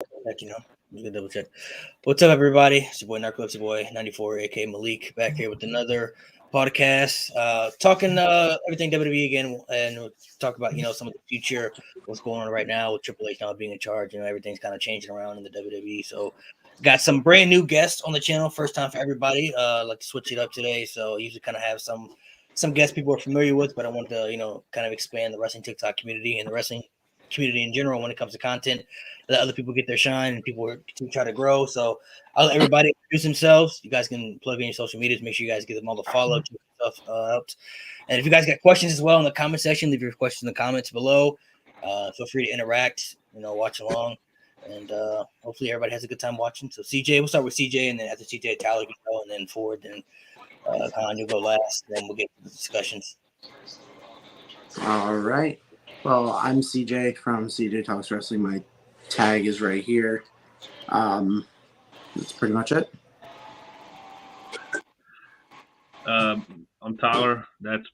Check, you can double check. What's up, everybody? It's your boy Narcolepsy Boy 94, aka Malik, back here with another podcast. Talking everything WWE again, and we'll talk about some of the future, what's going on right now with Triple H now being in charge. Everything's kind of changing around in the WWE. So, got some brand new guests on the channel, first time for everybody. I'd like to switch it up today. So, I usually kind of have some guests people are familiar with, but I want to kind of expand the wrestling TikTok community and the wrestling community in general when it comes to content. Let other people get their shine and people try to grow. So I'll let everybody introduce themselves. You guys can plug in your social medias. Make sure you guys give them all the follow stuff helps. And if you guys got questions as well in the comment section, leave your questions in the comments below. Feel free to interact. Watch along, and hopefully everybody has a good time watching. So CJ, we'll start with CJ, and then after CJ, Tyler can go, and then Ford, then Khan, you'll go last. Then we'll get to the discussions. All right. Well, I'm CJ from CJ Talks Wrestling. My tag is right here. That's pretty much it. I'm Tyler. That's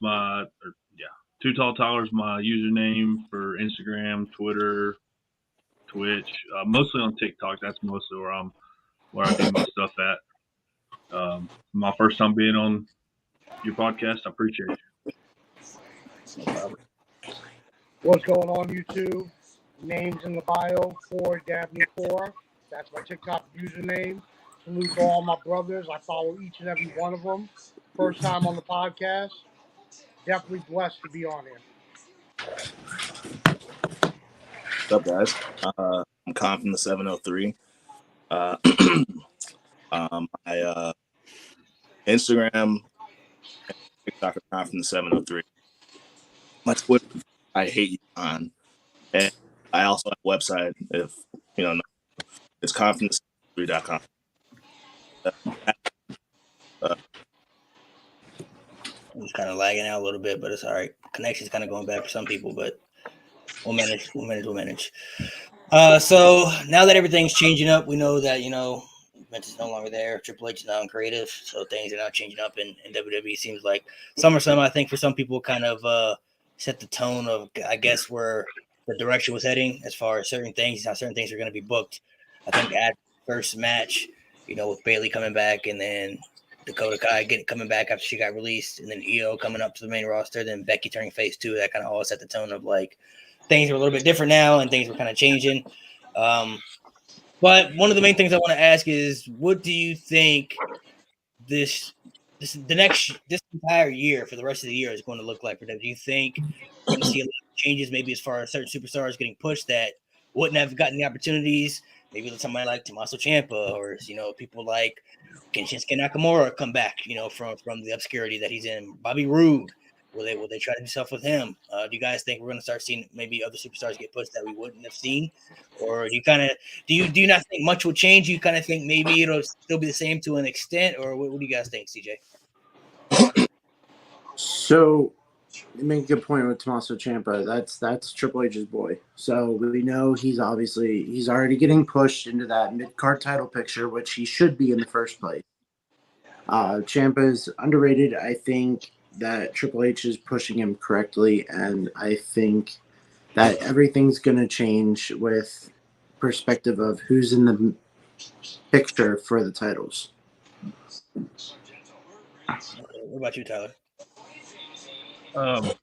Too Tall Tyler's my username for Instagram, Twitter, Twitch, mostly on TikTok. That's mostly where I do my stuff at. My first time being on your podcast. I appreciate you. No problem. What's going on, YouTube? Names in the bio, 4Dabney4. That's my TikTok username. Salute to all my brothers. I follow each and every one of them. First time on the podcast. Definitely blessed to be on here. What's up, guys? I'm Con from the 703. My Instagram and TikTok are Con from the 703. My Twitter, I hate you on. And I also have a website, if you don't know, it's confidence3.com. It's kind of lagging out a little bit, but it's all right. Connection's kind of going bad for some people, but we'll manage. So now that everything's changing up, we know that Vince is no longer there. Triple H is now in creative, so things are now changing up in WWE. Seems like SummerSlam, I think, for some people, kind of set the tone of, I guess, where the direction was heading as far as certain things. How certain things are going to be booked. I think at first match, with Bayley coming back, and then Dakota Kai coming back after she got released, and then Io coming up to the main roster, then Becky turning face too. That kind of all set the tone of like things are a little bit different now, and things were kind of changing. But one of the main things I want to ask is, what do you think this entire year for the rest of the year is going to look like for them? Do you think we're going to see a lot of changes, maybe as far as certain superstars getting pushed that wouldn't have gotten the opportunities? Maybe somebody like Tommaso Ciampa, or people like Shinsuke Nakamura come back, from the obscurity that he's in. Bobby Roode, will they try to do stuff with him? Do you guys think we're going to start seeing maybe other superstars get pushed that we wouldn't have seen, or do you not think much will change? You kind of think maybe it'll still be the same to an extent, or what do you guys think, CJ? So, you make a good point with Tommaso Ciampa. That's Triple H's boy. So we know he's already getting pushed into that mid-card title picture, which he should be in the first place. Ciampa is underrated. I think that Triple H is pushing him correctly, and I think that everything's going to change with perspective of who's in the picture for the titles. What about you, Tyler? I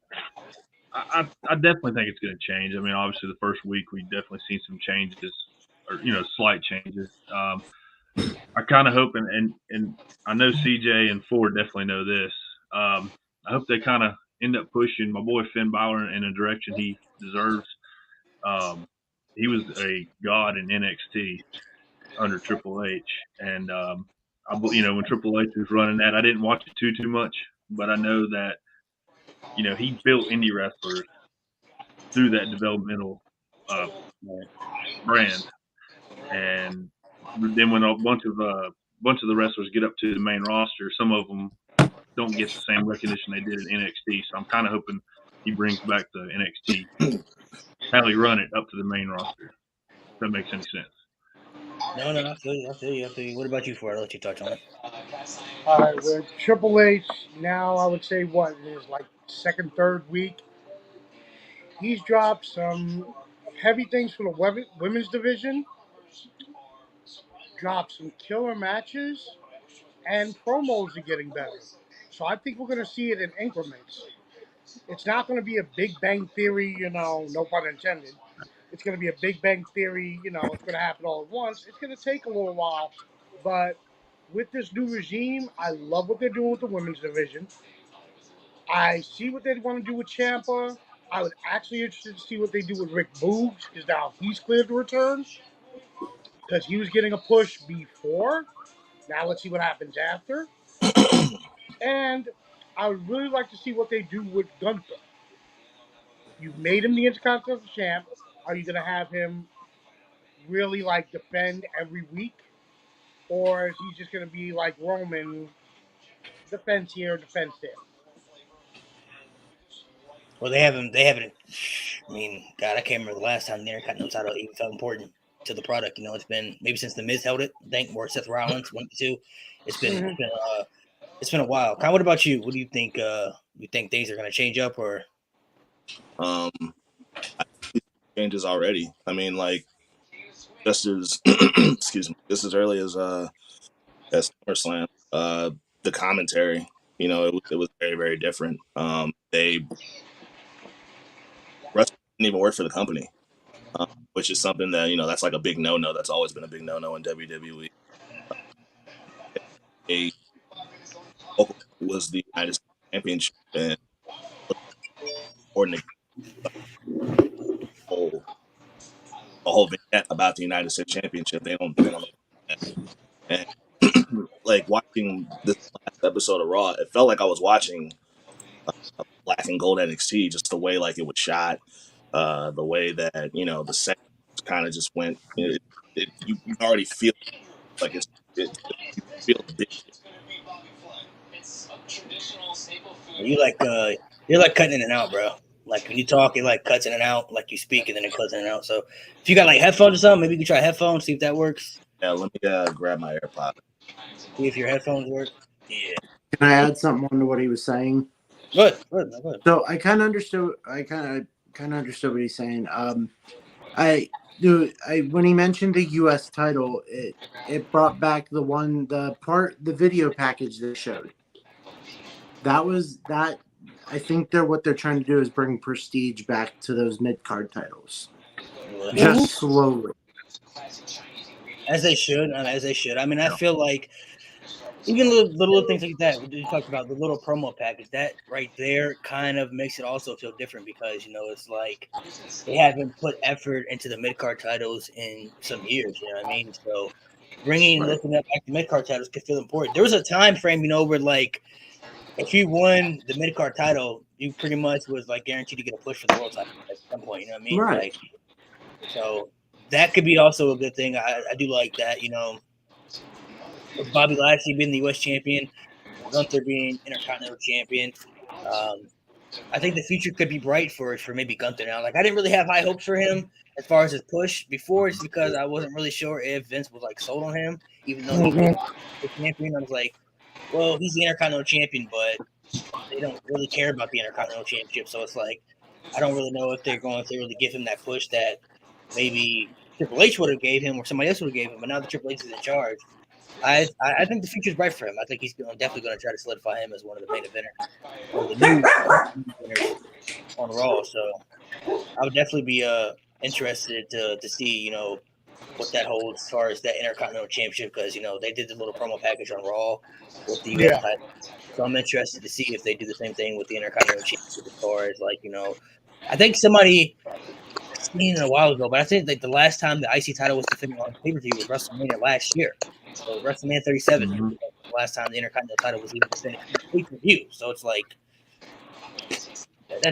definitely think it's going to change. I mean, obviously, the first week we definitely seen some changes, or slight changes. I kind of hope, and I know CJ and Ford definitely know this. I hope they kind of end up pushing my boy Finn Balor in a direction he deserves. He was a god in NXT under Triple H, and when Triple H was running that, I didn't watch it too much, but I know that he built indie wrestlers through that developmental brand, and then when a bunch of the wrestlers get up to the main roster, some of them don't get the same recognition they did in NXT. So I'm kind of hoping he brings back the NXT, how he run it up to the main roster. If that makes any sense. No, I feel you. What about you, Ford? I'll let you touch on it. All right, with Triple H now, I would say what it is like second, third week. He's dropped some heavy things for the women's division. dropped some killer matches, and promos are getting better. So I think we're going to see it in increments. It's not going to be a Big Bang Theory, no pun intended. It's going to be a Big Bang Theory, it's going to happen all at once. It's going to take a little while, but with this new regime, I love what they're doing with the women's division. I see what they want to do with Ciampa. I was actually interested to see what they do with Rick Boogs, because now he's cleared to return, because he was getting a push before. Now let's see what happens after. And I would really like to see what they do with Gunther. You made him the Intercontinental Champ. Are you going to have him really defend every week? Or is he just going to be like Roman, defense here, defense there? Well, they haven't. I mean, God, I can't remember the last time the Intercontinental title even felt important to the product. It's been maybe since the Miz held it. I think, or Seth Rollins went to. It's been a while. Kyle, what about you? What do you think? You think things are going to change up, or? I see changes already. I mean, just as excuse me, just as early as SummerSlam, the commentary, it was very, very different. They wrestling didn't even work for the company, which is something that that's like a big no-no. That's always been a big no-no in WWE. A was the United States Championship, and important the whole vignette about the United States Championship. They don't know that. And watching this last episode of Raw, it felt like I was watching Black and Gold NXT, just the way it was shot, the way that the set kind of just went. You already feel like you feel a big. You're like cutting in and out, bro. Like when you talk, it cuts in and out. Like you speak and then it cuts in and out. So if you got headphones or something, maybe you can try headphones, see if that works. Yeah, let me grab my AirPod. See if your headphones work. Yeah. Can I add something on to what he was saying? Good. So I kind of understood. I kind of understood what he's saying. When he mentioned the U.S. title, it brought back the video package they showed. That. I think what they're trying to do is bring prestige back to those mid card titles, just slowly. As they should. I mean, I feel like even little things like that. We talked about the little promo package. That right there kind of makes it also feel different because it's like they haven't put effort into the mid card titles in some years. You know what I mean? So looking up back the mid card titles could feel important. There was a time frame, where if you won the mid card title, you pretty much was guaranteed to get a push for the world title at some point. You know what I mean? Right. So that could be also a good thing. I do like that. With Bobby Lashley being the U.S. champion, Gunther being Intercontinental champion. I think the future could be bright for maybe Gunther now. I didn't really have high hopes for him as far as his push before, just because I wasn't really sure if Vince was sold on him, even though he was the champion. I was like, well, he's the Intercontinental champion, but they don't really care about the Intercontinental championship. So it's I don't really know if they're going to really give him that push that maybe Triple H would have gave him or somebody else would have gave him. But now that Triple H is in charge, I think the future's bright for him. I think he's definitely going to try to solidify him as one of the main eventers or the new winners on Raw. So I would definitely be interested to see what that holds as far as that Intercontinental Championship, because they did the little promo package on Raw with the US title. So I'm interested to see if they do the same thing with the Intercontinental Championship as far as I think somebody seen it a while ago, but I think the last time the IC title was defended on pay-per-view was WrestleMania last year. So WrestleMania 37 was the last time the Intercontinental title was even defended pay-per-view. So it's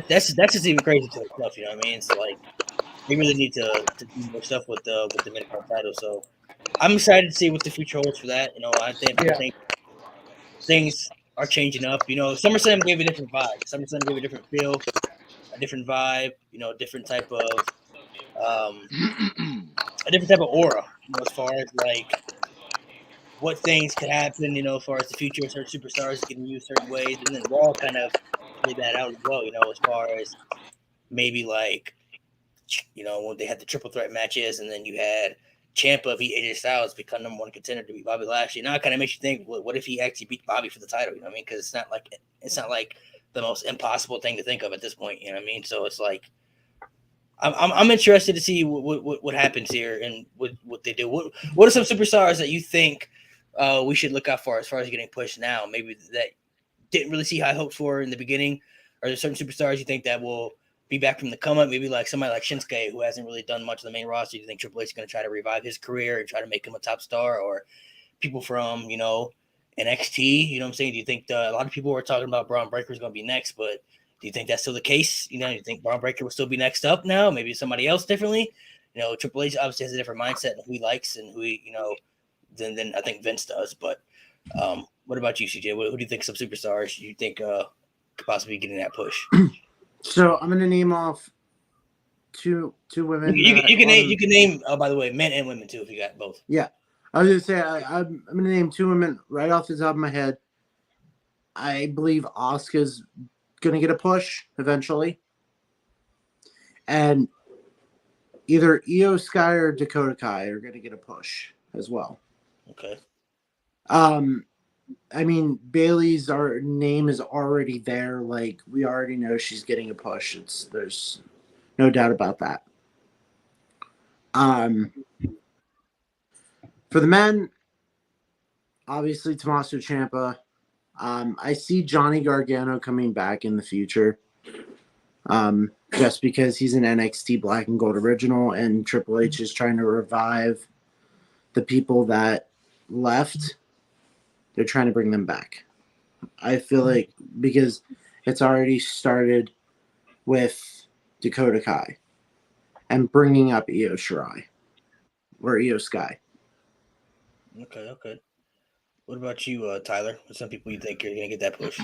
that's just even crazy to itself, you know what I mean? It's they really need to do more stuff with the mid-card title. So I'm excited to see what the future holds for that. I think things are changing up. SummerSlam gave a different vibe. SummerSlam gave a different feel, a different vibe. A different type of aura. As far as what things could happen. As far as the future of certain superstars getting used certain ways, and then Raw kind of played that out as well. As far as maybe when they had the triple threat matches, and then you had Ciampa, if he AJ Styles, become number one contender to beat Bobby Lashley. Now it kind of makes you think, what if he actually beat Bobby for the title? You know what I mean? Because it's not like the most impossible thing to think of at this point. You know what I mean? So it's like I'm interested to see what happens here and what they do. What are some superstars that you think we should look out for as far as getting pushed now? Maybe that didn't really see high hopes for in the beginning. Are there certain superstars you think that will be back from the come up? Maybe like somebody like Shinsuke, who hasn't really done much of the main roster. Do you think Triple H is going to try to revive his career and try to make him a top star? Or people from, NXT, you know what I'm saying? Do you think a lot of people were talking about Braun Breaker is going to be next, but do you think that's still the case? You think Braun Breaker will still be next up now? Maybe somebody else differently? Triple H obviously has a different mindset and who he likes and who he, than I think Vince does. But what about you, CJ? Who do you think some superstars you think could possibly be getting that push? So I'm going to name off two women. You can name. Oh, by the way, men and women too, if you got both. Yeah, I was going to say I'm going to name two women right off the top of my head. I believe Asuka's going to get a push eventually, and either Io Sky or Dakota Kai are going to get a push as well. Okay. I mean, Bailey's name is already there. Like, we already know she's getting a push. There's no doubt about that. For the men, obviously Tommaso Ciampa. I see Johnny Gargano coming back in the future. Just because he's an NXT Black and Gold original, and Triple H is trying to revive the people that left. They're trying to bring them back. I feel like because it's already started with Dakota Kai and bringing up Io Shirai or Io Sky. Okay. What about you, Tyler? What some people you think are going to get that push?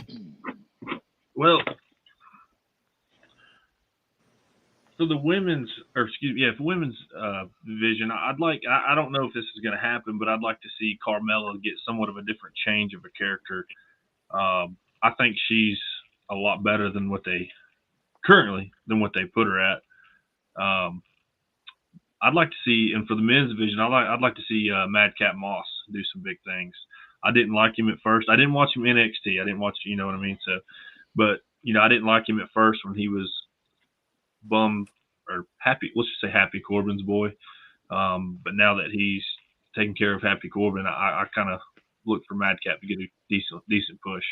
Well, for the women's division, I don't know if this is going to happen, but I'd like to see Carmella get somewhat of a different change of a character. I think she's a lot better than what they put her at. I'd like to see, and for the men's division, I'd like to see Madcap Moss do some big things. I didn't like him at first. I didn't watch him NXT. I didn't watch, you know what I mean? So, but I didn't like him at first when he was bummed or happy. Let's just say Happy Corbin's boy. But now that he's taking care of Happy Corbin, I kind of look for Madcap to get a decent push.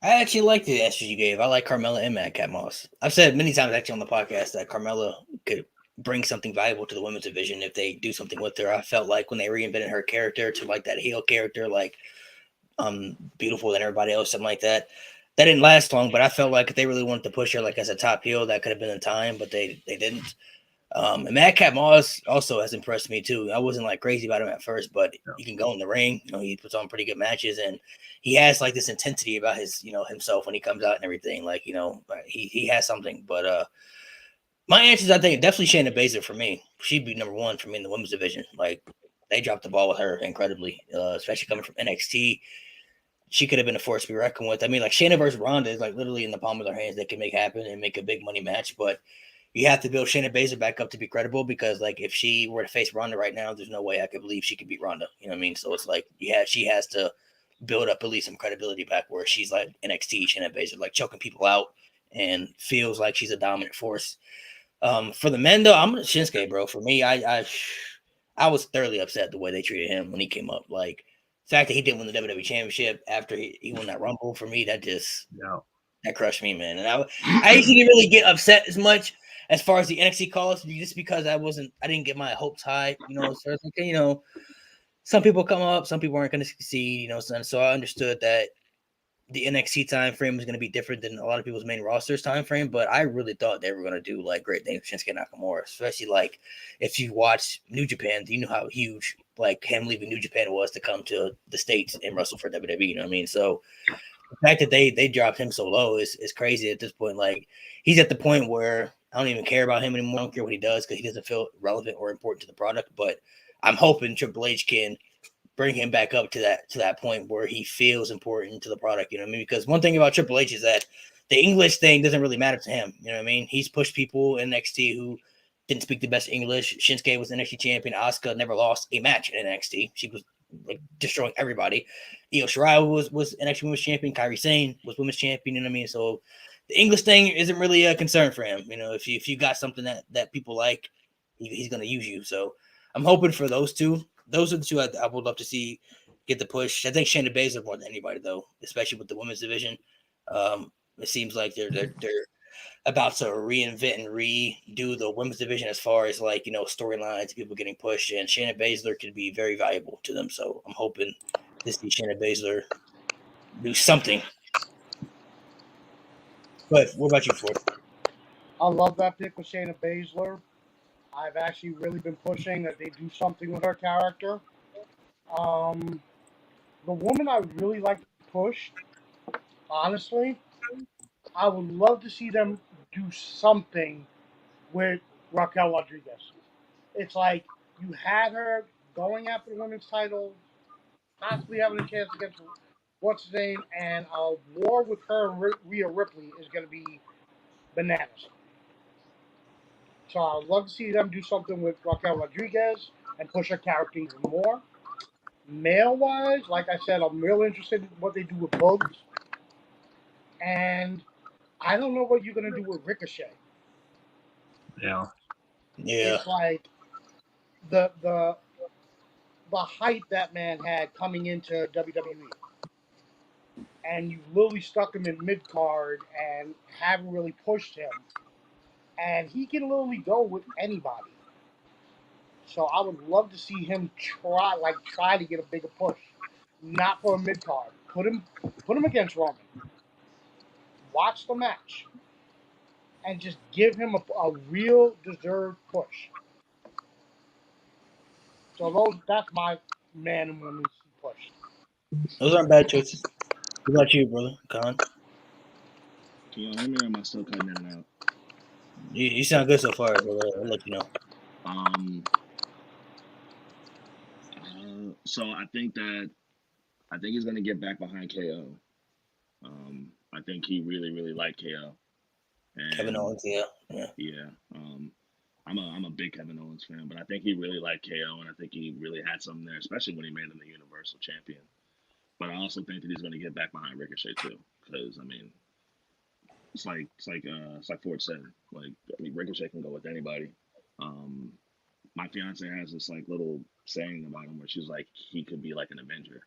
I actually like the answers you gave. I like Carmella and Madcap Moss. I've said many times actually on the podcast that Carmella could bring something valuable to the women's division if they do something with her. I felt like when they reinvented her character to like that heel character, like beautiful than everybody else, something like that. That didn't last long, but I felt like if they really wanted to push her like as a top heel, that could have been the time, but they didn't. And Madcap Moss also has impressed me too. I wasn't like crazy about him at first, but he can go in the ring. He puts on pretty good matches, and he has like this intensity about his, himself when he comes out and everything. Like, he has something. But my answers, I think, definitely Shayna Baszler for me. She'd be number one for me in the women's division. Like, they dropped the ball with her incredibly, especially coming from NXT. She could have been a force to be reckoned with. I mean, like Shayna versus Ronda is like literally in the palm of their hands. They can make happen and make a big money match, but you have to build Shayna Baszler back up to be credible because, like, if she were to face Ronda right now, there's no way I could believe she could beat Ronda. You know what I mean? So it's like, she has to build up at least some credibility back where she's like NXT Shayna Baszler, like choking people out and feels like she's a dominant force. For the men, though, I'm Shinsuke, bro. For me, I was thoroughly upset the way they treated him when he came up. Like, the fact that he didn't win the WWE Championship after he won that Rumble, for me, that just that crushed me, man. And I usually didn't really get upset as much as far as the NXT calls, just because I didn't get my hopes high, so it's okay, some people come up, some people aren't going to succeed, so I understood that the NXT time frame was going to be different than a lot of people's main roster's time frame, but I really thought they were going to do like great things with Shinsuke Nakamura, especially like if you watch New Japan, you know how huge like him leaving New Japan was to come to the States and wrestle for WWE, you know what I mean? So the fact that they dropped him so low is crazy at this point. Like, he's at the point where I don't even care about him anymore. I don't care what he does because he doesn't feel relevant or important to the product. But I'm hoping Triple H can bring him back up to that point where he feels important to the product. You know what I mean? Because one thing about Triple H is that the English thing doesn't really matter to him. You know what I mean? He's pushed people in NXT who didn't speak the best English. Shinsuke was NXT champion. Asuka never lost a match in NXT. She was like destroying everybody. Io Shirai was NXT Women's Champion. Kairi Sane was Women's Champion. You know what I mean? So the English thing isn't really a concern for him. You know, if you got something that people like, he's going to use you. So I'm hoping for those two. Those are the two I would love to see get the push. I think Shayna Baszler more than anybody, though, especially with the women's division. It seems like they're about to reinvent and redo the women's division as far as like, you know, storylines, people getting pushed, and Shayna Baszler could be very valuable to them. So I'm hoping to see Shayna Baszler do something. But what about you, Ford? I love that pick with Shayna Baszler. I've actually really been pushing that they do something with her character. The woman I really like to push, honestly, I would love to see them do something with Raquel Rodriguez. It's like you had her going after the women's title, possibly having a chance against what's his name, and a war with her and Rhea Ripley is going to be bananas. So I'd love to see them do something with Raquel Rodriguez and push her character even more. Male-wise, like I said, I'm real interested in what they do with Bugs. And I don't know what you're going to do with Ricochet. Yeah. Yeah. It's like the hype that man had coming into WWE. And you literally stuck him in mid-card and haven't really pushed him. And he can literally go with anybody. So I would love to see him try to get a bigger push. Not for a mid card. Put him against Roman. Watch the match. And just give him a real deserved push. So that's my man and woman push. Those aren't bad choices. What about you, brother? Con? Can you hear me or am I still cutting in and out? You sound good so far, brother. I'll let you know. So I think he's gonna get back behind KO. I think he really, really liked KO. And Kevin Owens, yeah. I'm a big Kevin Owens fan, but I think he really liked KO, and I think he really had something there, especially when he made him the Universal Champion. But I also think that he's going to get back behind Ricochet too, because I mean, it's like Ford said, like I mean, Ricochet can go with anybody. My fiance has this like little saying about him where she's like, he could be like an Avenger.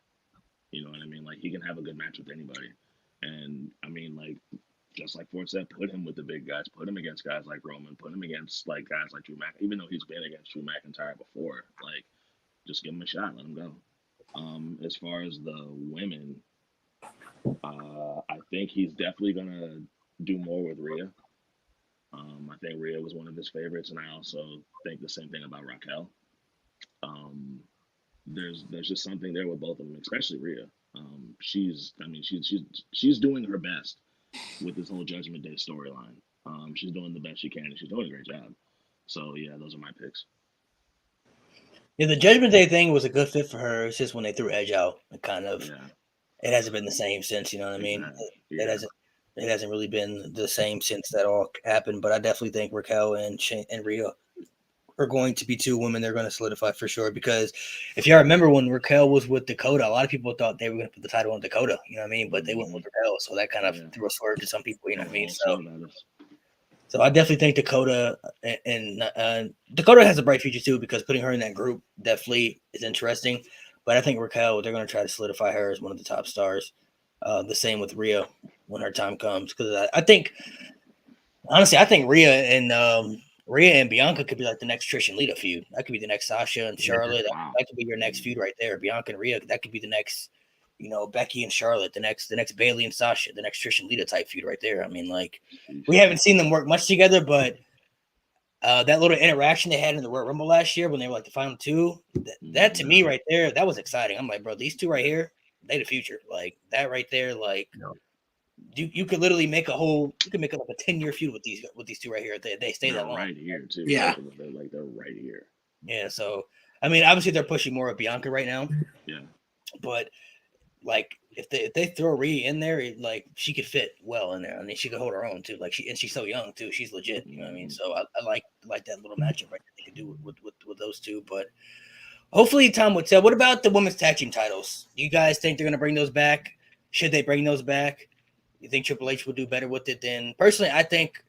You know what I mean? Like he can have a good match with anybody, and I mean like. Just like Ford said, put him with the big guys. Put him against guys like Roman. Put him against like guys like Drew McIntyre. Even though he's been against Drew McIntyre before, like just give him a shot. Let him go. As far as the women, I think he's definitely gonna do more with Rhea. I think Rhea was one of his favorites, and I also think the same thing about Raquel. There's just something there with both of them, especially Rhea. She's doing her best with this whole Judgment Day storyline. She's doing the best she can, and she's doing a great job. So yeah, those are my picks. Yeah, the Judgment Day thing was a good fit for her. It's just when they threw Edge out, it hasn't been the same since. You know what I mean? Yeah. It hasn't really been the same since that all happened. But I definitely think Raquel and Rhea are going to be two women they're going to solidify for sure. Because if y'all remember when Raquel was with Dakota, a lot of people thought they were going to put the title on Dakota. You know what I mean? But they went with Raquel, so that kind of threw a swerve to some people. You know what I mean? So I definitely think Dakota and Dakota has a bright future too, because putting her in that group definitely is interesting. But I think Raquel, they're going to try to solidify her as one of the top stars. The same with Rhea when her time comes, because I think Rhea and Bianca could be like the next Trish and Lita feud. That could be the next Sasha and Charlotte. That could be your next feud right there. Bianca and Rhea. That could be the next, Becky and Charlotte. The next Bayley and Sasha. The next Trish and Lita type feud right there. I mean, like, we haven't seen them work much together, but that little interaction they had in the Royal Rumble last year when they were like the final two, that to me right there, that was exciting. I'm like, bro, these two right here, they the future. Like that right there, like. You could literally make like a 10-year feud with these two right here. They stay that long. Right here too. Yeah. They're right here. Yeah. So I mean, obviously they're pushing more of Bianca right now. Yeah. But like if they throw Rhea in there, like she could fit well in there. I mean, she could hold her own too. Like she's so young too. She's legit. You know what I mean? So I like that little matchup right there they could do with those two. But hopefully time will tell. What about the women's tag team titles? Do you guys think they're gonna bring those back? Should they bring those back? You think Triple H would do better with it than personally? I think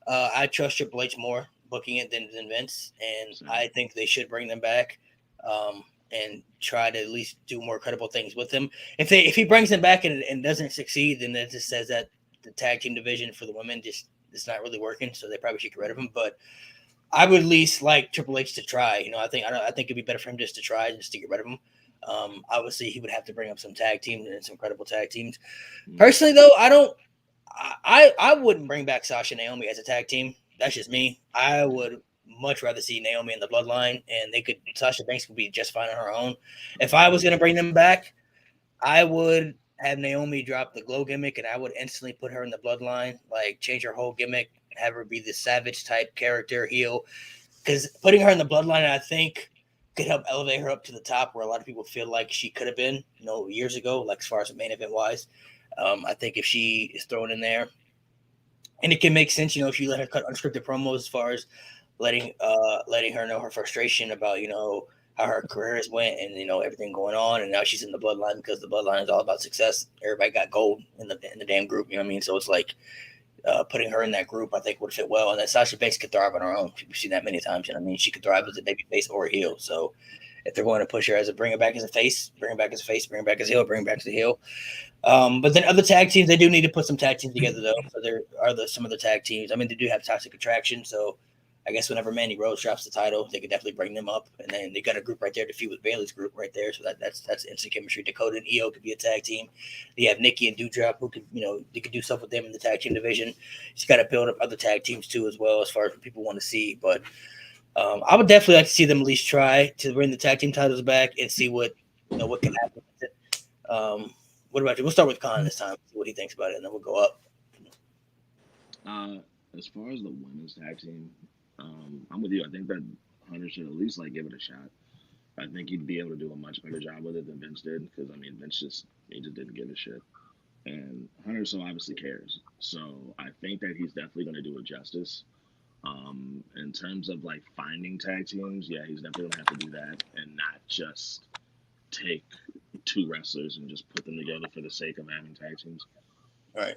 I trust Triple H more booking it than Vince, and I think they should bring them back and try to at least do more credible things with them. If he brings them back and doesn't succeed, then it just says that the tag team division for the women just it's not really working. So they probably should get rid of him. But I would at least like Triple H to try. You know, I think it'd be better for him just to try, just to get rid of him. Obviously, he would have to bring up some tag teams and some credible tag teams. Personally, though, I wouldn't bring back Sasha and Naomi as a tag team. That's just me. I would much rather see Naomi in the Bloodline, and Sasha Banks could be just fine on her own. If I was going to bring them back, I would have Naomi drop the glow gimmick, and I would instantly put her in the Bloodline, like change her whole gimmick, have her be the savage type character heel. Because putting her in the Bloodline, I think, could help elevate her up to the top where a lot of people feel like she could have been, years ago, like as far as the main event wise. I think if she is thrown in there, and it can make sense, if you let her cut unscripted promos as far as letting her know her frustration about, how her career has went and, everything going on. And now she's in the Bloodline because the Bloodline is all about success. Everybody got gold in the damn group. You know what I mean? So it's like putting her in that group, I think would fit well. And then Sasha Banks could thrive on her own. We've seen that many times. You know what I mean? She could thrive as a baby face or a heel. So if they're going to push her bring her back as a face, bring her back as a face, bring her back as a heel, bring her back as a heel. But then other tag teams, they do need to put some tag teams together, though. So there are some of the tag teams. I mean, they do have Toxic Attraction. So I guess whenever Mandy Rose drops the title, they could definitely bring them up. And then they got a group right there to feud with Bayley's group right there. So that's instant chemistry. Dakota and Io could be a tag team. You have Nikki and Doudrop who could, they could do stuff with them in the tag team division. Just got to build up other tag teams too, as well, as far as what people want to see. But I would definitely like to see them at least try to bring the tag team titles back and see what can happen with it. What about you? We'll start with Khan this time, see what he thinks about it, and then we'll go up. As far as the women's tag team, I'm with you. I think that Hunter should at least give it a shot. I think he'd be able to do a much better job with it than Vince did, because Vince just didn't give a shit, and Hunter so obviously cares. So I think that he's definitely going to do it justice. In terms of finding tag teams, yeah, he's definitely gonna have to do that and not just take two wrestlers and just put them together for the sake of having tag teams. All right.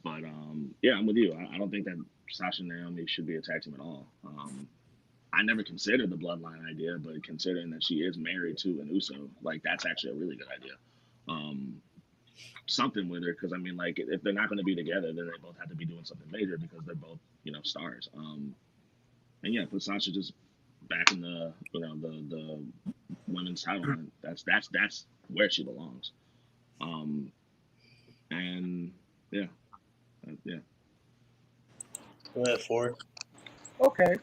But yeah, I'm with you. I don't think that Sasha and Naomi should be a tag team at all. I never considered the Bloodline idea, but considering that she is married to an Uso, that's actually a really good idea. Something with her, because if they're not going to be together, then they both have to be doing something major, because they're both stars. And yeah, put Sasha just back in the the women's title. That's where she belongs. And yeah. Go ahead, Ford. Okay.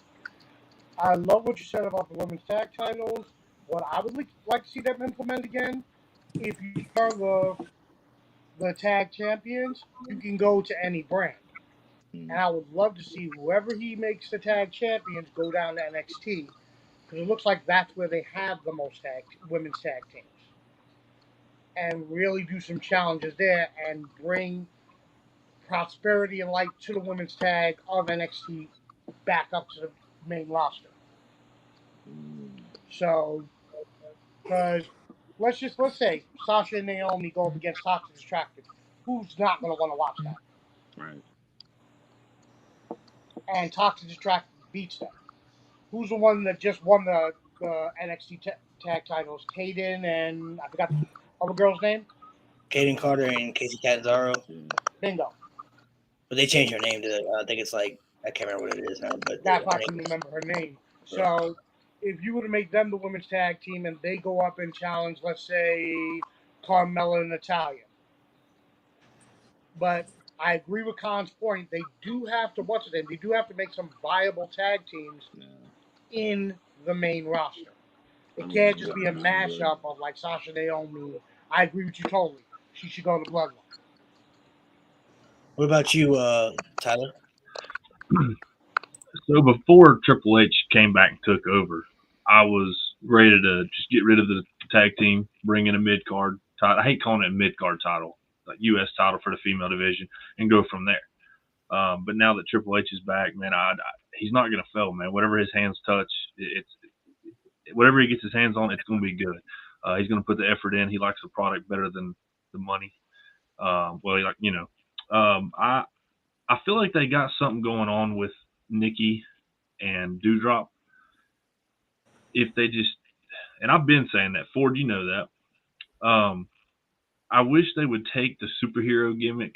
I love what you said about the women's tag titles. What I would like to see them implement again, if you are the tag champions, you can go to any brand. And I would love to see whoever he makes the tag champions go down to NXT, because it looks like that's where they have the most women's tag teams. And really do some challenges there and bring prosperity and light to the women's tag of NXT back up to the main roster. So, because let's say Sasha and Naomi go up against Toxic Attraction. Who's not going to want to watch that? Right. And Toxic Attraction beats them. Who's the one that just won the NXT tag titles? Kaden and I forgot the other girl's name. Kaden Carter and Casey Catanzaro. Bingo. But they changed her name to I think it's I can't remember what it is now. But that's why I couldn't remember her name. So if you were to make them the women's tag team and they go up and challenge, let's say, Carmella and Natalya. But I agree with Khan's point. They do have to They do have to make some viable tag teams in the main roster. It can't just be a mashup of Sasha Naomi. I agree with you totally. She should go to Bloodline. What about you, Tyler? So before Triple H came back and took over, I was ready to just get rid of the tag team, bring in a mid card, title. I hate calling it a mid-card title, like U.S. title for the female division, and go from there. But now that Triple H is back, man, he's not going to fail, man. Whatever his hands touch, it's whatever he gets his hands on, it's going to be good. He's going to put the effort in. He likes the product better than the money. I feel like they got something going on with Nikki and Doudrop. If they just, and I've been saying that, Ford, you know that. I wish they would take the superhero gimmick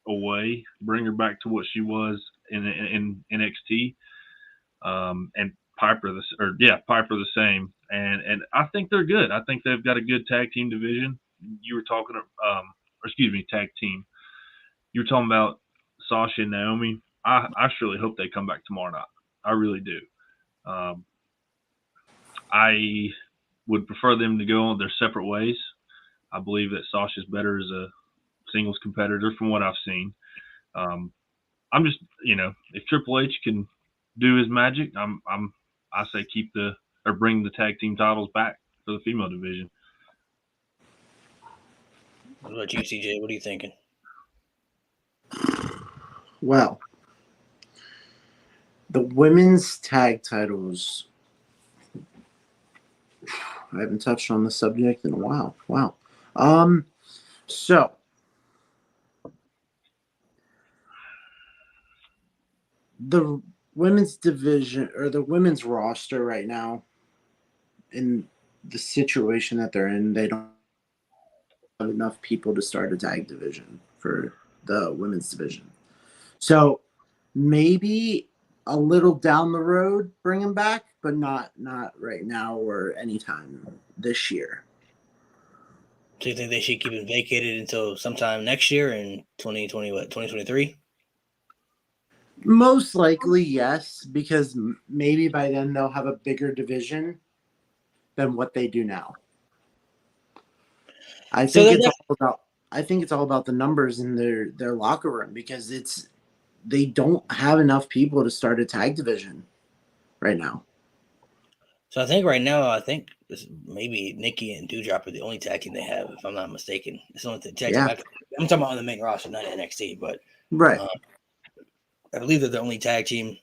away, bring her back to what she was in NXT, and Piper the same. And I think they're good. I think they've got a good tag team division. You were talking, tag team. You were talking about Sasha and Naomi. I surely hope they come back tomorrow night. I really do. I would prefer them to go on their separate ways. I believe that Sasha's better as a singles competitor from what I've seen. I'm just, if Triple H can do his magic, I say bring the tag team titles back for the female division. What about you, CJ? What are you thinking? Well, the women's tag titles, I haven't touched on the subject in a while. Wow. So the women's division or the women's roster right now, in the situation that they're in, they don't have enough people to start a tag division for the women's division. So maybe a little down the road, bring them back, but not right now or anytime this year. So you think they should keep it vacated until sometime next year in 2023? Most likely, yes, because maybe by then they'll have a bigger division than what they do now. I think it's all about the numbers in their locker room, because they don't have enough people to start a tag division right now. So I think right now, maybe Nikki and Doudrop are the only tag team they have, if I'm not mistaken. It's the only tag team. I'm talking about on the main roster, not NXT, but right. I believe they're the only tag team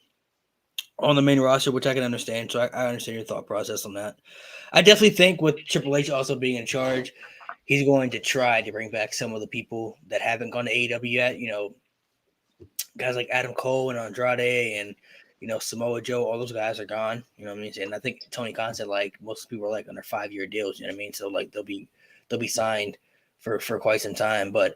on the main roster, which I can understand. So I understand your thought process on that. I definitely think with Triple H also being in charge, he's going to try to bring back some of the people that haven't gone to AEW yet. Guys like Adam Cole and Andrade and Samoa Joe, all those guys are gone. You know what I mean? And I think Tony Khan said like most people are like under 5-year deals. You know what I mean? So like they'll be signed for quite some time. But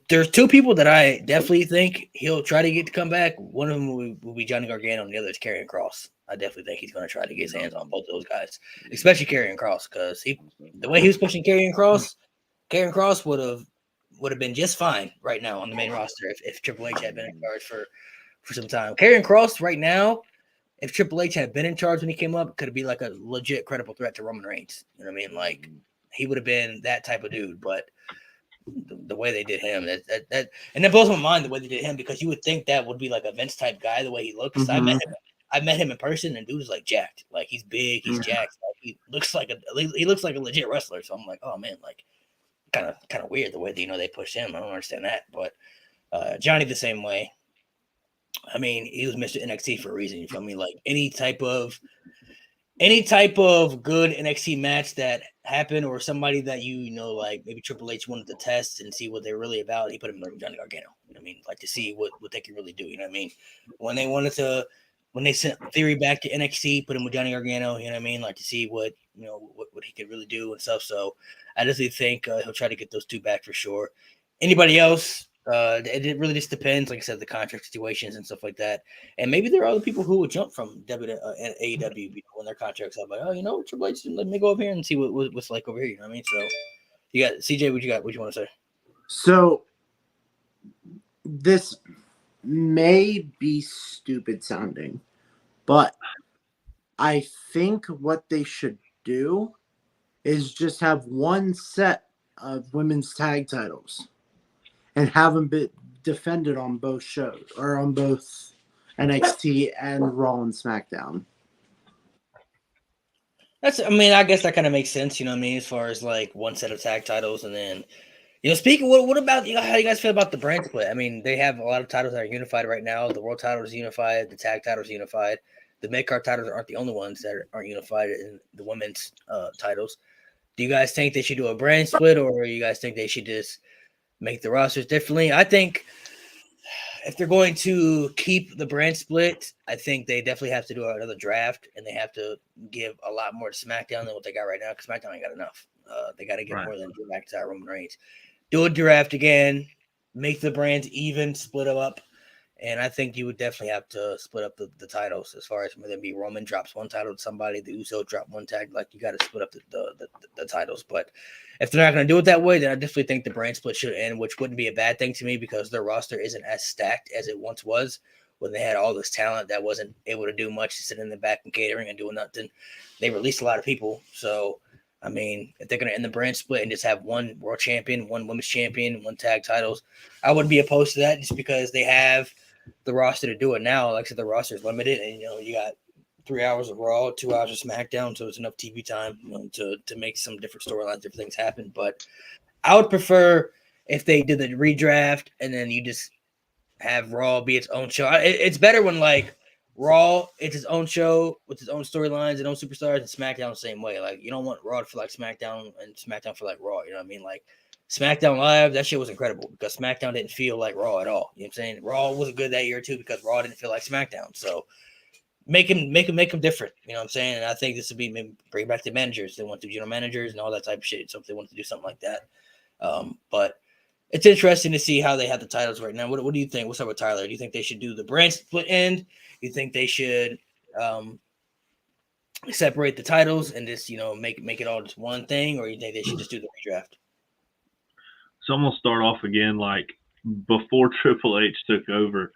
there's two people that I definitely think he'll try to get to come back. One of them will be Johnny Gargano, and the other is Karrion Kross. I definitely think he's going to try to get his hands on both of those guys, especially Karrion Kross, because the way he was pushing Karrion Kross would have been just fine right now on the main roster if Triple H had been in charge for some time. Karrion Kross right now, if Triple H had been in charge when he came up, could be like a legit credible threat to Roman Reigns. You know what I mean? Like he would have been that type of dude, but the way they did him, that and that blows my mind the way they did him, because you would think that would be like a Vince type guy the way he looks. Mm-hmm. I met him in person, and dude is like jacked, like he's big, he's jacked, like he looks like a legit wrestler. So I'm like, oh man, like kind of weird the way that, they pushed him. I don't understand that, but Johnny the same way. I mean, he was Mr. NXT for a reason. You feel me? Like any type of good NXT match that happened, or somebody that like maybe Triple H wanted to test and see what they're really about, he put him in Johnny Gargano. You know what I mean? Like to see what they can really do. You know what I mean? When they sent Theory back to NXT, put him with Johnny Gargano. You know what I mean? Like to see what he could really do and stuff. So I definitely think he'll try to get those two back for sure. Anybody else? It really just depends, like I said, the contract situations and stuff like that. And maybe there are other people who would jump from AEW when their contract's up. Like, Triple H, let me go over here and see what's like over here. You know what I mean? So you got CJ. What you got? What you want to say? So this may be stupid sounding, but I think what they should do is just have one set of women's tag titles and have them be defended on both shows, or on both NXT and Raw and SmackDown. I guess that kind of makes sense. You know what I mean? As far as like one set of tag titles, and then speaking. What about how you guys feel about the brand split? I mean, they have a lot of titles that are unified right now. The world title is unified. The tag title is unified. The mid card titles aren't the only ones that aren't unified in the women's titles. Do you guys think they should do a brand split, or you guys think they should just make the rosters differently? I think if they're going to keep the brand split, I think they definitely have to do another draft, and they have to give a lot more to SmackDown than what they got right now, because SmackDown ain't got enough. They got to get more than Drew McIntyre, Roman Reigns. Do a draft again, make the brands even, split them up. And I think you would definitely have to split up the titles, as far as whether it be Roman drops one title to somebody, the Uso drop one tag. Like, you got to split up the titles. But if they're not going to do it that way, then I definitely think the brand split should end, which wouldn't be a bad thing to me, because their roster isn't as stacked as it once was when they had all this talent that wasn't able to do much, sitting in the back and catering and doing nothing. They released a lot of people. So, I mean, if they're going to end the brand split and just have one world champion, one women's champion, one tag titles, I wouldn't be opposed to that, just because they have the roster to do it now. Like I said, the roster is limited, and you got 3 hours of Raw, 2 hours of SmackDown, so it's enough TV time to make some different storylines, different things happen. But I would prefer if they did the redraft and then you just have Raw be its own show. It's better when like Raw, it's its own show with its own storylines and own superstars, and SmackDown the same way. Like, you don't want Raw to feel like SmackDown and SmackDown feel like Raw. You know what I mean? Like, SmackDown Live, that shit was incredible because SmackDown didn't feel like Raw at all. You know what I'm saying? Raw wasn't good that year too because Raw didn't feel like SmackDown. So make them different. You know what I'm saying? And I think this would be maybe bring back the managers. They want to do general managers and all that type of shit. So if they want to do something like that, but it's interesting to see how they have the titles right now. What do you think? What's up with Tyler? Do you think they should do the brand split end? You think they should separate the titles and just make it all just one thing, or you think they should just do the redraft? So I'm gonna start off again. Like, before Triple H took over,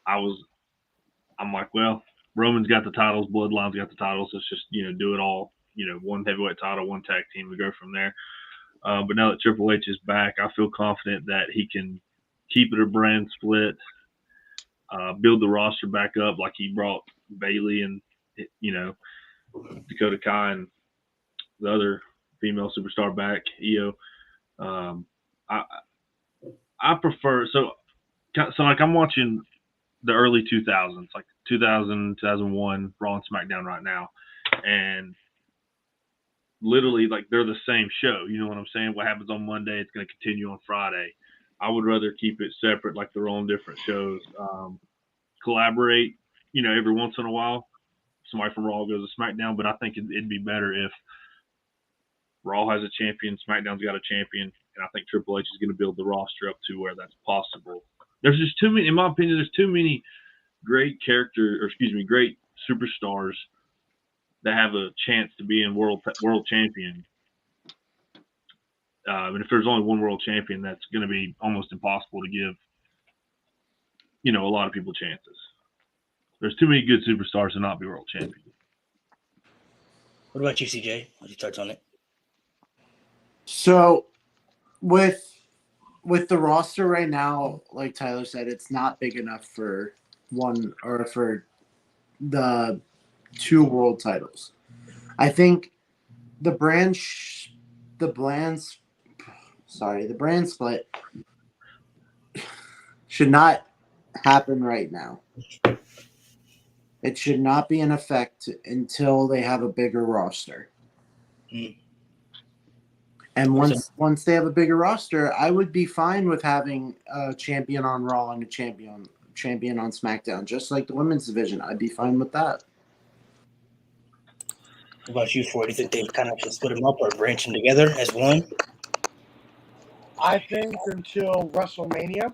I'm like, well, Roman's got the titles, Bloodline's got the titles. Let's just do it all. One heavyweight title, one tag team. We go from there. But now that Triple H is back, I feel confident that he can keep it a brand split, build the roster back up, like he brought Bayley and Dakota Kai and the other female superstar back, Io. I prefer so like I'm watching the early 2000s, like 2000, 2001 Raw and SmackDown right now, and literally like they're the same show. You know what I'm saying? What happens on Monday, it's going to continue on Friday. I would rather keep it separate, like they're on different shows. Collaborate, every once in a while. Somebody from Raw goes to SmackDown, but I think it'd be better if Raw has a champion, SmackDown's got a champion, and I think Triple H is going to build the roster up to where that's possible. There's just too many, in my opinion, there's too many great great superstars that have a chance to be in world champion. And if there's only one world champion, that's going to be almost impossible to give, a lot of people chances. There's too many good superstars to not be world champion. What about you, CJ? Why don't you touch on it? So, with the roster right now, like Tyler said, it's not big enough for one or for the two world titles. I think the brand split should not happen right now. It should not be in effect until they have a bigger roster. And once they have a bigger roster, I would be fine with having a champion on Raw and a champion on SmackDown, just like the women's division. I'd be fine with that. What about you, Ford? Do you think they kind of should split them up or branch them together as one? I think until WrestleMania,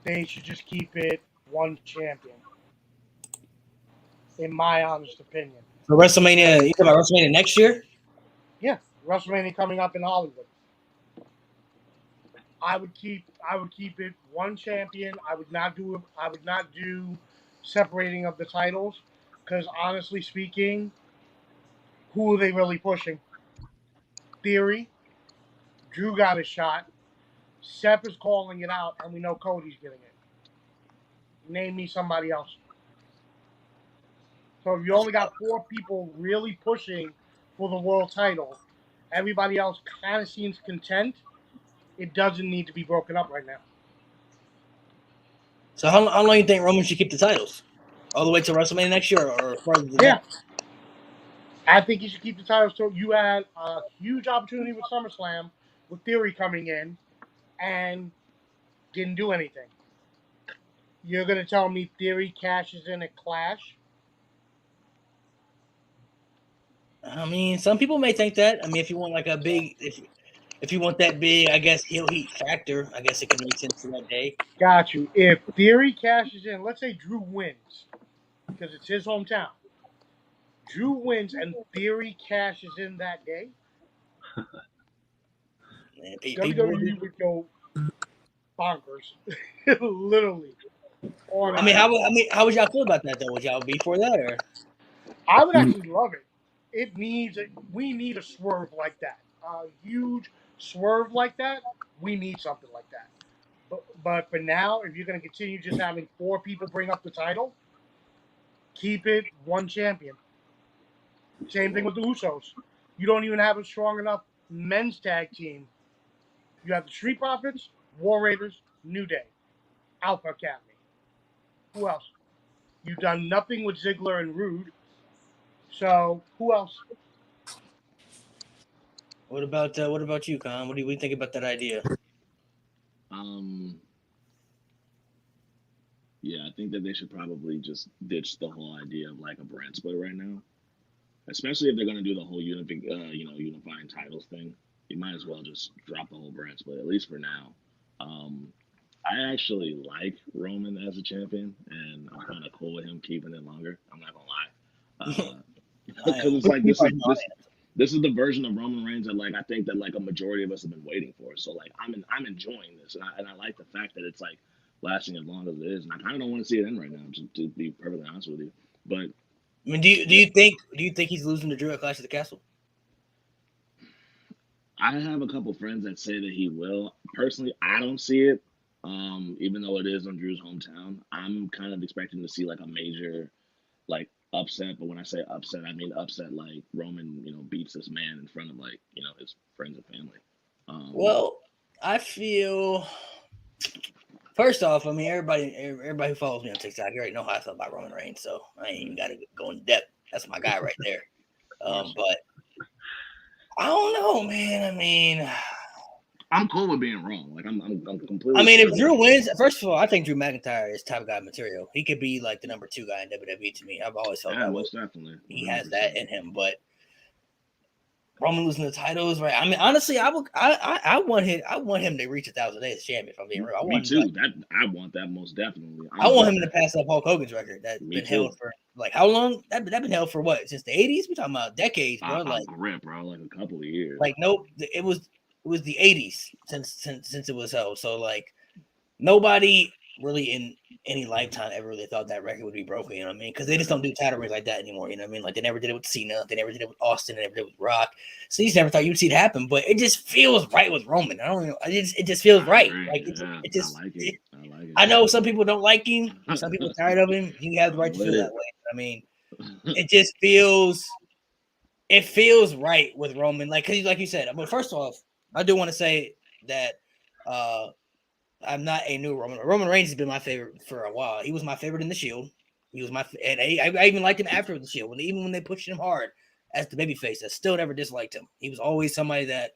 they should just keep it one champion. In my honest opinion. For WrestleMania, you talking about WrestleMania next year? Yeah, WrestleMania coming up in Hollywood. I would keep it one champion. I would not do separating of the titles, because honestly speaking, who are they really pushing? Theory, Drew got a shot. Seth is calling it out, and we know Cody's getting it. Name me somebody else. So if you only got 4 people really pushing for the world title. Everybody else kind of seems content. It doesn't need to be broken up right now. So how long do you think Roman should keep the titles? All the way to WrestleMania next year, or further than Yeah, that? I think you should keep the titles. So you had a huge opportunity with SummerSlam, with Theory coming in, and didn't do anything. You're gonna tell me Theory cashes in at Clash? I mean, some people may think that. I mean, if you want like a big, if you want that big, I guess heel heat factor, I guess it could make sense for that day. Got you. If Theory cashes in, let's say Drew wins, because it's his hometown. Drew wins and Theory cashes in that day. And people would WWE would go bonkers, literally. On I it. mean, how would y'all feel about that though? Would y'all be for that or? I would actually love it. We need a swerve like that. A huge swerve like that. We need something like that. But for now, if you're going to continue just having 4 people bring up the title, keep it one champion. Same thing with the Usos. You don't even have a strong enough men's tag team. You have the Street Profits, War Raiders, New Day, Alpha Academy. Who else? You've done nothing with Ziggler and Rude. So who else? What about you, Con? What do you think about that idea? Yeah, I think that they should probably just ditch the whole idea of like a brand split right now, especially if they're going to do the whole unifying titles thing. You might as well just drop the whole brand split, at least for now. Um, I actually like Roman as a champion, and I'm kind of cool with him keeping it longer. I'm not gonna lie, because it's like this is the version of Roman Reigns that like I think that like a majority of us have been waiting for. So like I'm enjoying this, and I like the fact that it's like lasting as long as it is, and I kind of don't want to see it end right now, to be perfectly honest with you. But I mean, do you think he's losing to Drew at Clash of the Castle? I have a couple friends that say that he will. Personally, I don't see it. Even though it is on Drew's hometown, I'm kind of expecting to see like a major like upset. But when I say upset, I mean upset like Roman, beats this man in front of like his friends and family. Well, I feel first off, I mean everybody who follows me on TikTok, you already know how I feel about Roman Reigns, so I ain't even got to go in depth. That's my guy right there. But I don't know, man. I mean, I'm cool with being wrong. Like I'm completely. I mean, if Drew wins, first of all, I think Drew McIntyre is top guy material. He could be like the number 2 guy in WWE to me. I've always felt that way. Most definitely. 100%. He has that in him, but Roman losing the titles, right? I mean, honestly, I want him to reach 1,000 days champion. If I'm being real, Me too. I want that most definitely. I want him to pass up Hulk Hogan's record that's been held for like how long? That been held for what? Since the 80s? We talking about decades, bro. Like grip, bro. Like a couple of years. Like nope, it was the 80s since it was held. So like nobody really in any lifetime ever really thought that record would be broken. You know what I mean? Because they just don't do title reigns like that anymore. You know what I mean? Like they never did it with Cena, they never did it with Austin, they never did it with Rock. So you just never thought you'd see it happen. But it just feels right with Roman. I don't know. It just feels right. Like it just. I like it. I know some people don't like him. Some people are tired of him. You have the right to feel that way. I mean, it just feels. It feels right with Roman, like you said. I mean, first off, I do want to say that I'm not a new Roman. Roman Reigns has been my favorite for a while. He was my favorite in the Shield. He was and I even liked him after the Shield. Even when they pushed him hard as the babyface, I still never disliked him. He was always somebody that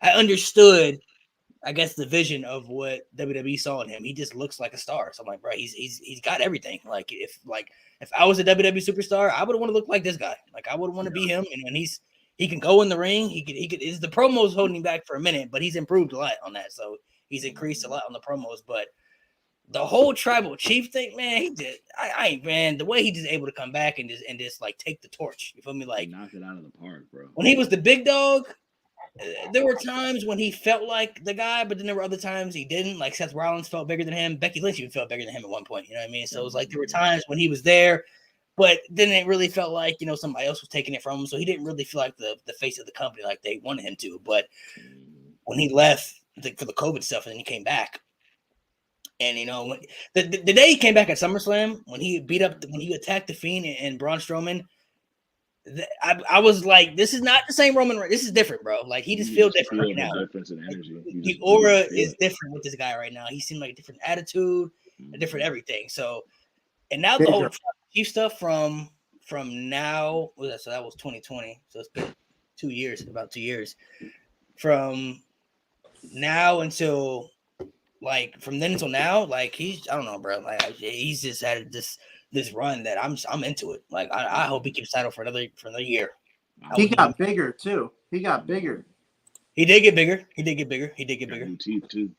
I understood. I guess the vision of what WWE saw in him. He just looks like a star. So I'm like, bro, he's got everything. Like if I was a WWE superstar, I would want to look like this guy. Like I would want to be him. And he can go in the ring. He could. Is the promos holding him back for a minute, but he's improved a lot on that. So he's increased a lot on the promos. But the whole tribal chief thing, man, he did. Man, the way he just able to come back and just like take the torch. You feel me? Like knock it out of the park, bro. When he was the big dog. There were times when he felt like the guy, but then there were other times he didn't. Like Seth Rollins felt bigger than him. Becky Lynch even felt bigger than him at one point. You know what I mean? So it was like there were times when he was there, but then it really felt like somebody else was taking it from him. So he didn't really feel like the face of the company like they wanted him to. But when he left for the COVID stuff and then he came back, and the day he came back at SummerSlam when he attacked the Fiend and Braun Strowman. I was like, this is not the same Roman Reigns. This is different, bro. Like he just feels different right the now. difference in energy. The aura is different with this guy right now. He seemed like a different attitude, a different everything. So, and now the whole Chief stuff from now, so that was 2020. So it's been 2 years, about 2 years. From now until like from then until now, like I don't know, bro. Like he's just had this run that I'm into it. Like I hope he keeps title for another year. He got bigger too. He got bigger. He did get bigger. He did get bigger. New teeth too.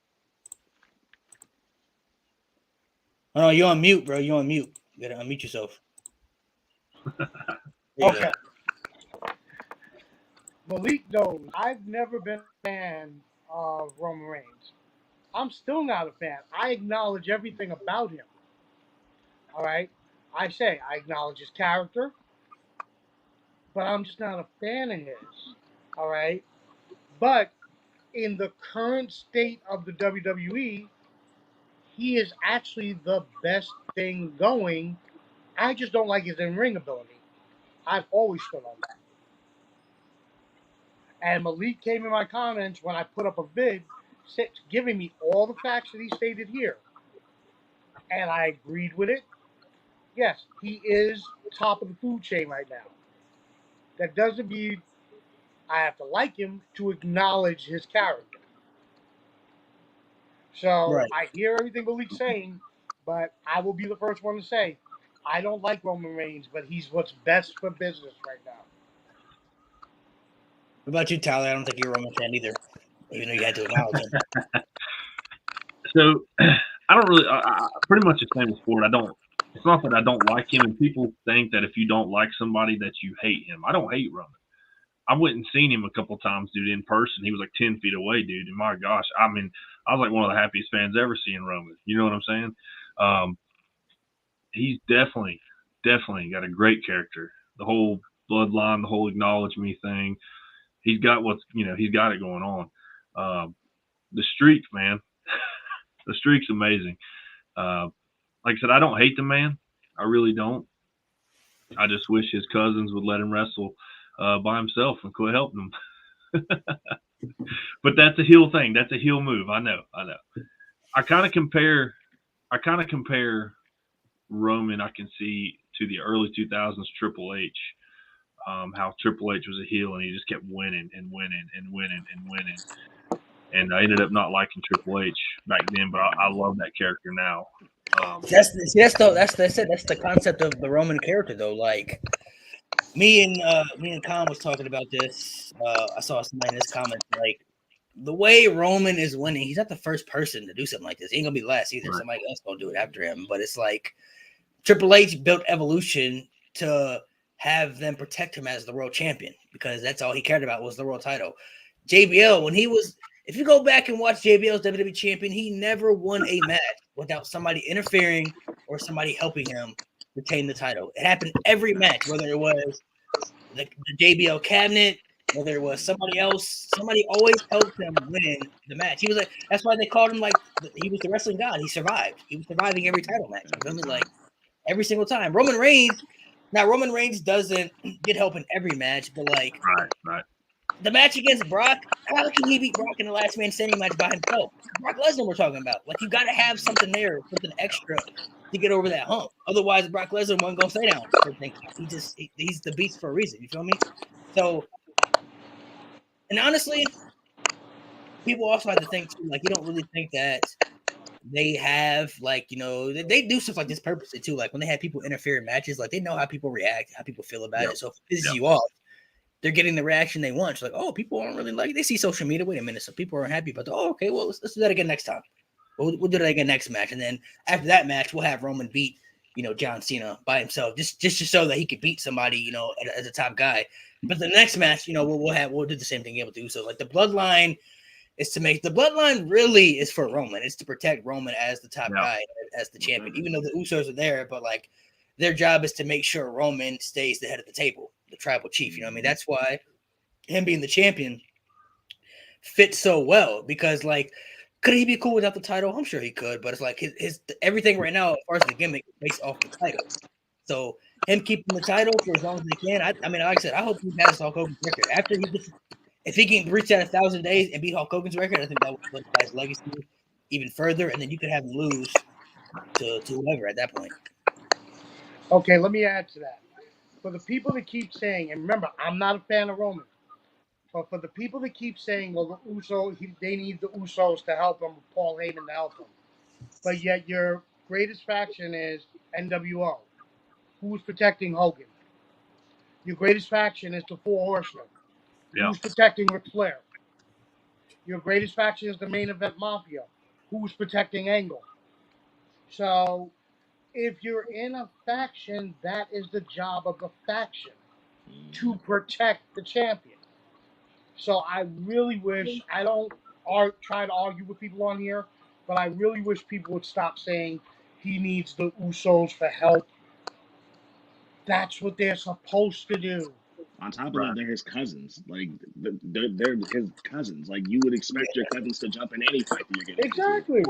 Oh, you're on mute, bro. You're on mute. You gotta unmute yourself. Okay. Malik knows I've never been a fan of Roman Reigns. I'm still not a fan. I acknowledge everything about him. All right? I acknowledge his character, but I'm just not a fan of his. All right? But in the current state of the WWE, he is actually the best thing going. I just don't like his in-ring ability. I've always stood on that. And Malik came in my comments when I put up a vid giving me all the facts that he stated here. And I agreed with it. Yes, he is top of the food chain right now. That doesn't mean I have to like him to acknowledge his character. So Right. I hear everything Malik's saying, but I will be the first one to say I don't like Roman Reigns, but he's what's best for business right now. What about you, Tyler? I don't think you're a Roman fan either, even though you had to acknowledge him. So I don't really. I pretty much the same as Ford. It's not that I don't like him, and people think that if you don't like somebody that you hate him. I don't hate Roman. I went and seen him a couple times, dude, in person. He was like 10 feet away, dude. And my gosh, I mean, I was like one of the happiest fans ever seeing Roman. You know what I'm saying? He's definitely got a great character. The whole bloodline, the whole acknowledge me thing. He's got he's got it going on. The streak, man. The streak's amazing. Like I said, I don't hate the man. I really don't. I just wish his cousins would let him wrestle by himself and quit helping him. But that's a heel thing. That's a heel move. I know. I kind of compare Roman, I can see, to the early 2000s Triple H. How Triple H was a heel and he just kept winning and winning and winning and winning. And I ended up not liking Triple H back then, but I love that character now. That's the concept of the Roman character, though. Like me and Con was talking about this. I saw somebody in this comment, like the way Roman is winning, he's not the first person to do something like this. He ain't gonna be last either. Right. Somebody else gonna do it after him. But it's like Triple H built Evolution to have them protect him as the world champion because that's all he cared about was the world title. JBL, when he was, if you go back and watch JBL's WWE champion, he never won a match without somebody interfering or somebody helping him retain the title. It happened every match, whether it was the JBL cabinet, whether it was somebody else, somebody always helped him win the match. He was like, that's why they called him like he was the wrestling god. He survived. He was surviving every title match. You feel me? Like every single time. Roman Reigns doesn't get help in every match, but like right. The match against Brock, how can he beat Brock in the last man standing match by himself? Brock Lesnar we're talking about. Like you got to have something there, something extra to get over that hump. Otherwise, Brock Lesnar wasn't gonna stay down. He's the beast for a reason. You feel me? So, and honestly, people also have to think too. Like you don't really think that they have like they do stuff like this purposely too. Like when they have people interfere in matches, like they know how people react, how people feel about it. So if it pisses you off, they're getting the reaction they want. It's like, oh, people aren't really like it. They see social media. Wait a minute, some people aren't happy about. Oh, okay, well let's do that again next time. We'll do that again next match, and then after that match, we'll have Roman beat John Cena by himself, just to show that he could beat somebody as a top guy. But the next match, we'll do the same thing able to do. So like the bloodline is to make the bloodline really is for Roman. It's to protect Roman as the top guy, as the champion. Even though the Usos are there, but like their job is to make sure Roman stays the head of the table, the tribal chief. You know what I mean? That's why him being the champion fits so well because like could he be cool without the title? I'm sure he could, but it's like his everything right now as far as the gimmick is based off the title. So him keeping the title for as long as they can. I mean, like I said, I hope he passes Hulk Hogan's record after he gets. If he can reach that 1,000 days and beat Hulk Hogan's record, I think that would solidify his legacy even further, and then you could have him lose to whoever at that point. Okay, let me add to that. For the people that keep saying, and remember, I'm not a fan of Roman, but for the people that keep saying, well, the Usos, they need the Usos to help him, Paul Heyman to help him, but yet your greatest faction is NWO. Who's protecting Hogan? Your greatest faction is the Four Horsemen. Yeah. Who's protecting Ric Flair? Your greatest faction is the Main Event Mafia. Who's protecting Angle? So, if you're in a faction, that is the job of the faction, to protect the champion. So I really wish, I don't try to argue with people on here, but I really wish people would stop saying he needs the Usos for help. That's what they're supposed to do. On top of that, they're his cousins. Like they're his cousins. Like you would expect your cousins to jump in any fight that you're getting into. Exactly.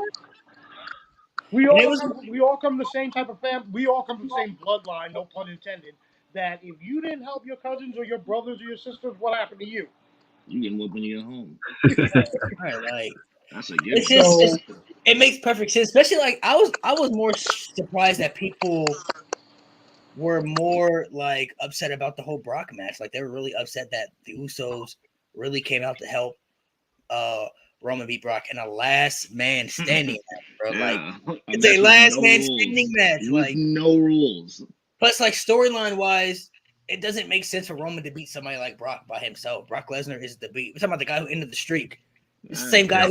We all come from the same type of family. We all come from the same bloodline, no pun intended. That if you didn't help your cousins or your brothers or your sisters, what happened to you? You getting whooped when you get home. Right, like That's a given. it makes perfect sense. Especially like I was more surprised that people were more like upset about the whole Brock match. Like they were really upset that the Usos really came out to help Roman beat Brock in a last man standing match, bro. Yeah. Like it's a last man standing match. With like no rules. Plus, like storyline wise, it doesn't make sense for Roman to beat somebody like Brock by himself. Brock Lesnar is the beat. We're talking about the guy who ended the streak. It's the same guy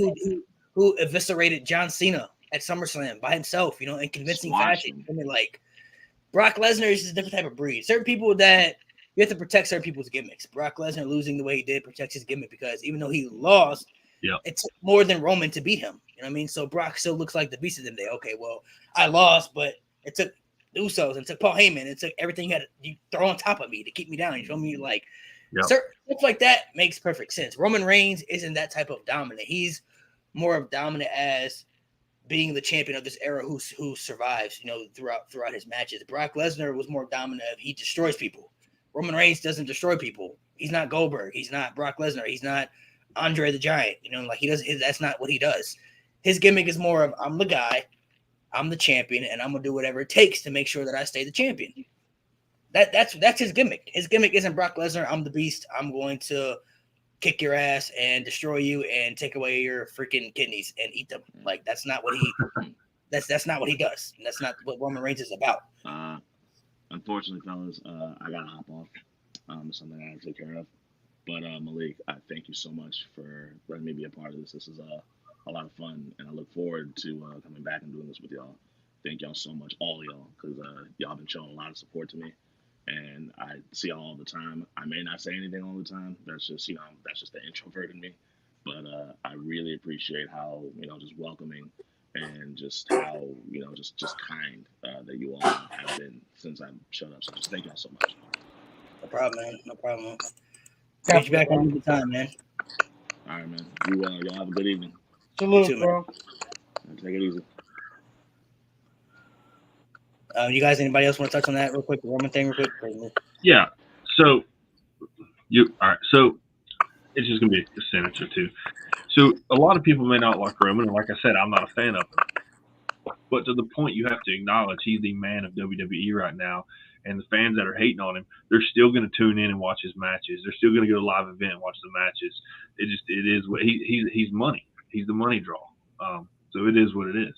who eviscerated John Cena at SummerSlam by himself, you know, in convincing fashion. I mean, like Brock Lesnar is a different type of breed. Certain people that you have to protect certain people's gimmicks. Brock Lesnar losing the way he did protects his gimmick because even though he lost, it took more than Roman to beat him. You know what I mean? So Brock still looks like the beast of them day. Okay, well, I lost, but it took the Usos and took Paul Heyman and took everything you throw on top of me to keep me down. You feel me? Like certain stuff like that makes perfect sense. Roman Reigns isn't that type of dominant. He's more of dominant as being the champion of this era who survives, you know, throughout his matches. Brock Lesnar was more dominant. He destroys people. Roman Reigns doesn't destroy people. He's not Goldberg. He's not Brock Lesnar. He's not Andre the Giant. You know, like he does. That's not what he does. His gimmick is more of I'm the guy, I'm the champion, and I'm gonna do whatever it takes to make sure that I stay the champion. That's his gimmick. His gimmick isn't Brock Lesnar. I'm the beast. I'm going to kick your ass and destroy you and take away your freaking kidneys and eat them. Like that's not what he. That's not what he does. And that's not what Roman Reigns is about. Unfortunately, fellas, I gotta hop off. It's something I have to take care of. But Malik, I thank you so much for letting me be a part of this. This is a lot of fun, and I look forward to coming back and doing this with y'all. Thank y'all so much, all of y'all, because y'all been showing a lot of support to me, and I see y'all all the time. I may not say anything all the time. That's just that's just the introvert in me. But I really appreciate how just welcoming and just how just kind that you all have been since I showed up. So just thank y'all so much. No problem, man. No problem. Get you back on the time, man. All right, man. Y'all have a good evening. Salute, too, bro. Take it easy. You guys, anybody else want to touch on that real quick? The Roman thing, real quick. Yeah. So all right. So it's just gonna be a sentence or two. So a lot of people may not like Roman, and like I said, I'm not a fan of him. But to the point, you have to acknowledge he's the man of WWE right now. And the fans that are hating on him, they're still going to tune in and watch his matches. They're still going to go to a live event and watch the matches. It is what he's money. He's the money draw. So it is what it is.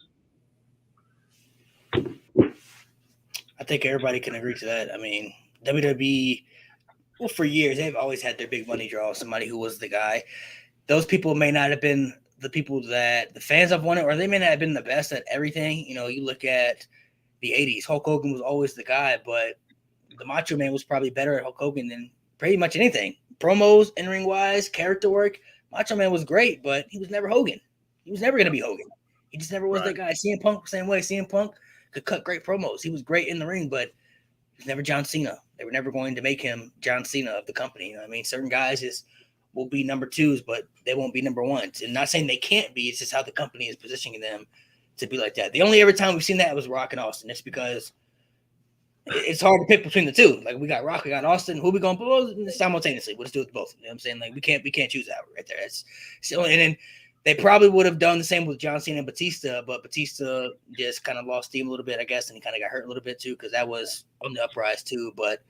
I think everybody can agree to that. I mean, WWE, well, for years they've always had their big money draw. Somebody who was the guy. Those people may not have been the people that the fans have wanted, or they may not have been the best at everything. You know, you look at the 80s, Hulk Hogan was always the guy, but the Macho Man was probably better at Hulk Hogan than pretty much anything. Promos, in-ring wise, character work, Macho Man was great, but he was never Hogan. He was never going to be Hogan. He just never was that guy. CM Punk, same way. CM Punk could cut great promos. He was great in the ring, but he was never John Cena. They were never going to make him John Cena of the company. You know what I mean? Certain guys will be number twos, but they won't be number ones. And not saying they can't be, it's just how the company is positioning them to be like that. The only ever time we've seen that was Rock and Austin. It's because it's hard to pick between the two. Like we got Rock, we got Austin. Who we going to put simultaneously? We'll just do it both. You know what I'm saying? Like we can't choose that right there. That's so. And then they probably would have done the same with John Cena and Batista, but Batista just kind of lost steam a little bit, I guess, and he kind of got hurt a little bit too because that was on the uprise too. But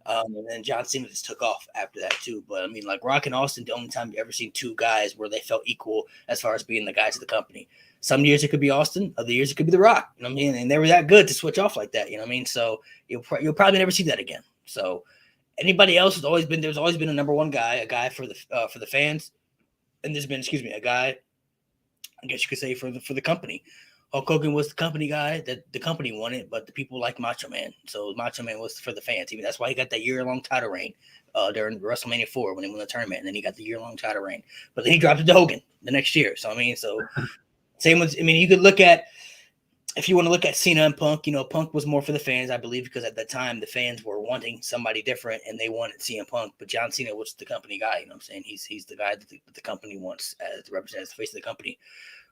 and then John Cena just took off after that too. But I mean, like Rock and Austin, the only time you ever seen two guys where they felt equal as far as being the guys of the company. Some years it could be Austin, other years it could be The Rock. You know what I mean? And they were that good to switch off like that. You know what I mean? So you'll probably never see that again. So anybody else there's always been a number one guy, a guy for the fans, and there's been a guy, I guess you could say for the company. Hulk Hogan was the company guy that the company wanted, but the people like Macho Man. So Macho Man was for the fans. Even that's why he got that year-long title reign during WrestleMania 4 when he won the tournament, and then he got the year-long title reign. But then he dropped it to Hogan the next year. So I mean, same with. I mean, you could look at if you want to look at Cena and Punk. You know, Punk was more for the fans, I believe, because at that time the fans were wanting somebody different and they wanted CM Punk. But John Cena was the company guy. You know what I'm saying? He's the guy that the company wants as represents the face of the company.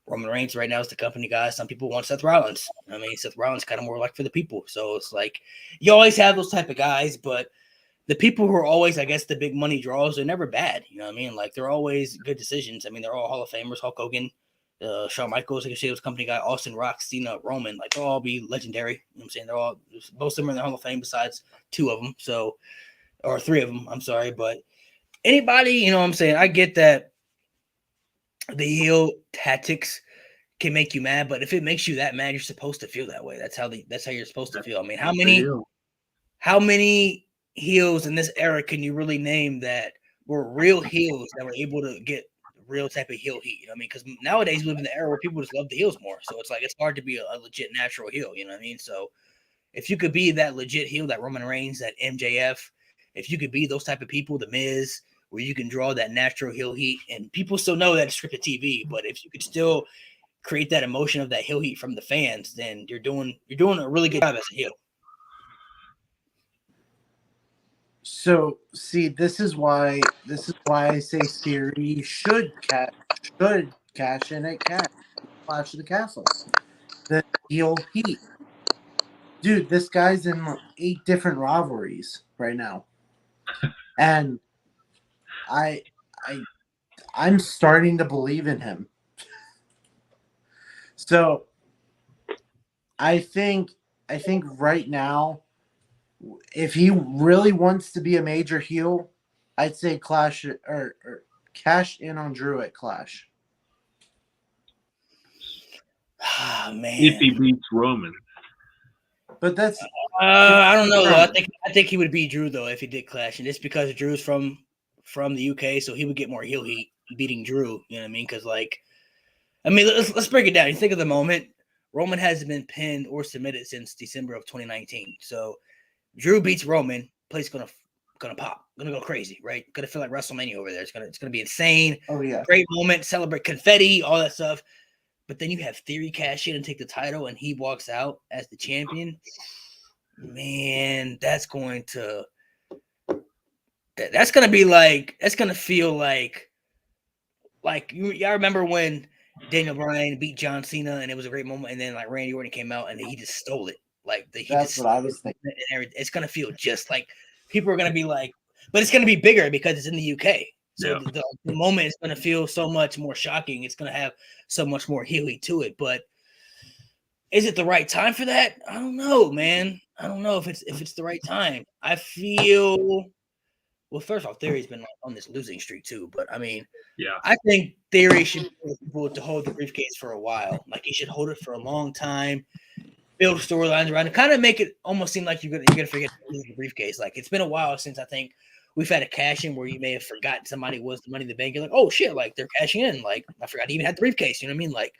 Roman Reigns right now is the company guy. Some people want Seth Rollins. I mean, Seth Rollins kind of more like for the people. So it's like you always have those type of guys, but the people who are always, I guess, the big money draws are never bad. You know what I mean? Like they're always good decisions. I mean, they're all Hall of Famers. Hulk Hogan, Shawn Michaels, like I said, was company guy. Austin, Rock, Cena, Roman, like they'll all be legendary. You know what I'm saying? They're all most of them are in the Hall of Fame besides two of them. So, or three of them. I'm sorry, but anybody, you know what I'm saying? I get that the heel tactics can make you mad, but if it makes you that mad, you're supposed to feel that way. That's how you're supposed to feel. I mean, how many heels in this era can you really name that were real heels that were able to get real type of heel heat? You know what I mean? Because nowadays we live in the era where people just love the heels more. So it's like it's hard to be a legit natural heel. You know what I mean? So if you could be that legit heel, that Roman Reigns, that MJF, if you could be those type of people, the Miz, where you can draw that natural heel heat, and people still know that it's scripted TV, but if you could still create that emotion of that heel heat from the fans, then you're doing a really good job as a heel. So see, this is why I say Theory should cash in at Clash of the Castle. The heel heat. Dude, this guy's in 8 different rivalries right now. And I'm starting to believe in him. So I think right now, if he really wants to be a major heel, I'd say Clash or cash in on Drew at Clash. Ah, man. If he beats Roman. But that's I don't know though. I think he would beat Drew though if he did clash, and it's because Drew's from the UK, so he would get more heel heat beating Drew. You know what I mean? Because let's break it down. You think of the moment. Roman hasn't been pinned or submitted since December of 2019. So Drew beats Roman, place gonna pop, gonna go crazy, right? Gonna feel like WrestleMania over there. It's gonna be insane. Oh yeah, great moment, celebrate confetti, all that stuff. But then you have Theory cash in and take the title, and he walks out as the champion. Man, that's going to feel like y'all remember when Daniel Bryan beat John Cena and it was a great moment, and then like Randy Orton came out and he just stole it. That's what I was thinking. It's gonna feel just like people are gonna be like, but it's gonna be bigger because it's in the UK. So the moment is gonna feel so much more shocking. It's gonna have so much more healing to it. But is it the right time for that? I don't know, man. I don't know if it's the right time. I feel well. First off, Theory's been on this losing streak too. But I mean, I think Theory should be able to hold the briefcase for a while. Like he should hold it for a long time, build storylines around it, kind of make it almost seem like you're gonna forget to lose the briefcase. Like it's been a while since I think we've had a cash in where you may have forgotten somebody was the Money in the Bank. You're like, oh shit, like they're cashing in. Like I forgot he even had the briefcase. You know what I mean? Like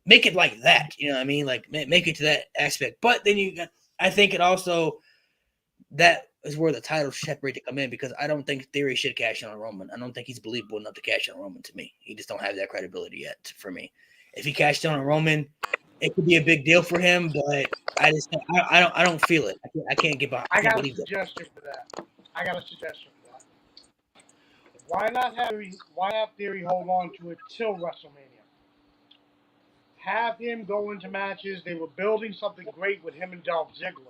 make it like that. You know what I mean? Like make it to that aspect. But then I think it also that is where the title separate to come in because I don't think Theory should cash in on Roman. I don't think he's believable enough to cash in on Roman to me. He just don't have that credibility yet for me. If he cashed in on Roman, it could be a big deal for him, but I don't feel it. I can't get behind. I got a suggestion for that. Why have Theory hold on to it till WrestleMania? Have him go into matches. They were building something great with him and Dolph Ziggler.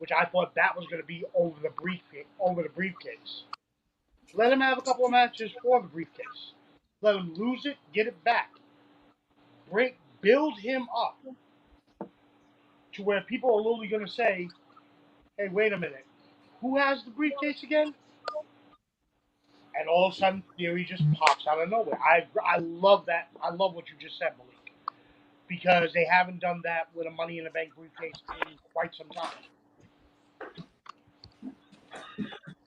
which I thought that was going to be over the briefcase. Let him have a couple of matches for the briefcase. Let him lose it, get it back. Build him up to where people are literally going to say, hey, wait a minute, who has the briefcase again? And all of a sudden, Theory just pops out of nowhere. I love that. I love what you just said, Malik, because they haven't done that with a Money in the Bank briefcase in quite some time.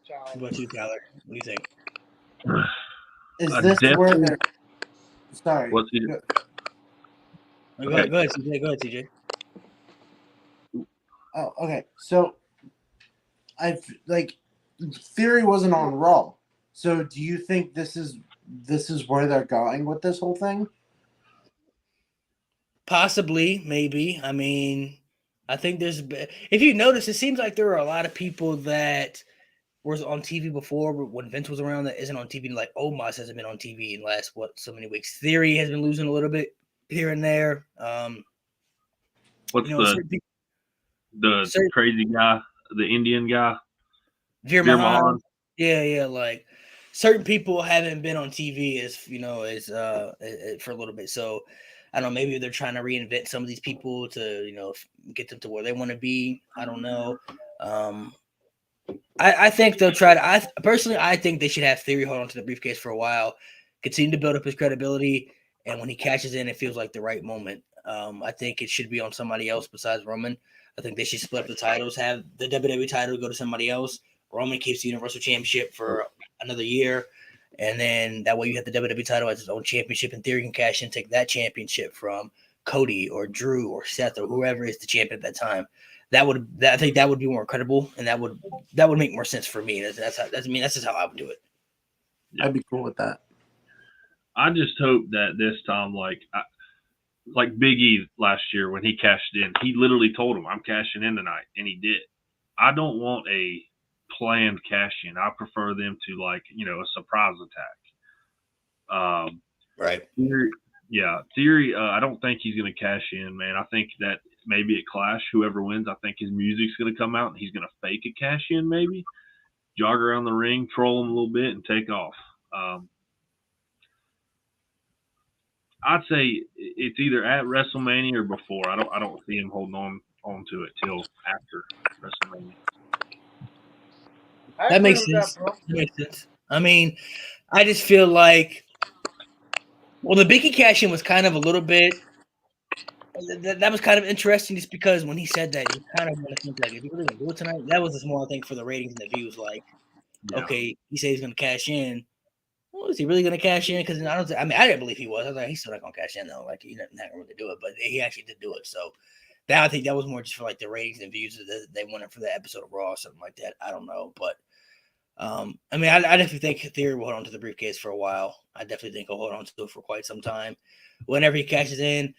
So, What about you, Tyler? What do you think? Is this where they're? Sorry. What's he? Go ahead, CJ. Go ahead, CJ. Oh, okay. So, Theory wasn't on Raw. So, do you think this is where they're going with this whole thing? Possibly, maybe. I mean, I think if you notice, it seems like there are a lot of people that was on TV before when Vince was around that isn't on TV. Like Omos hasn't been on TV in the last so many weeks. Theory has been losing a little bit here and there. What's the crazy guy, the Indian guy? Veer Mahan. Yeah. Like certain people haven't been on TV as for a little bit. So I don't know. Maybe they're trying to reinvent some of these people to get them to where they want to be. I don't know. I think they'll try to. I think they should have Theory hold on to the briefcase for a while, continue to build up his credibility, and when he cashes in, it feels like the right moment. I think it should be on somebody else besides Roman. I think they should split up the titles, have the WWE title go to somebody else. Roman keeps the Universal Championship for another year, and then that way you have the WWE title as its own championship, and Theory can cash in, take that championship from Cody or Drew or Seth or whoever is the champion at that time. I think that would be more credible, and that would make more sense for me. That's just how I would do it. I'd be cool with that. I just hope that this time, like Big E last year when he cashed in, he literally told him, "I'm cashing in tonight," and he did. I don't want a planned cash in. I prefer them to a surprise attack. Right. Theory. I don't think he's going to cash in, man. I think that maybe at Clash, whoever wins, I think his music's going to come out and he's going to fake a cash in, maybe jog around the ring, troll him a little bit, and take off. I'd say it's either at WrestleMania or before. I don't see him holding on to it till after WrestleMania. That makes sense. I mean, I just feel like, the Biggie cash-in was kind of a little bit. That was kind of interesting, just because when he said that, you kind of want to think, like, is he really going to do it tonight? That was just more, I think, for the ratings and the views. Like, okay, he said he's going to cash in. Well, is he really going to cash in? Because I didn't believe he was. I was like, he's still not going to cash in, though. Like, he's not going to really do it. But he actually did do it. So I think that was more just for, like, the ratings and views that they wanted for the episode of Raw or something like that. I don't know. But, I definitely think Theory will hold on to the briefcase for a while. I definitely think he'll hold on to it for quite some time. Whenever he cashes in,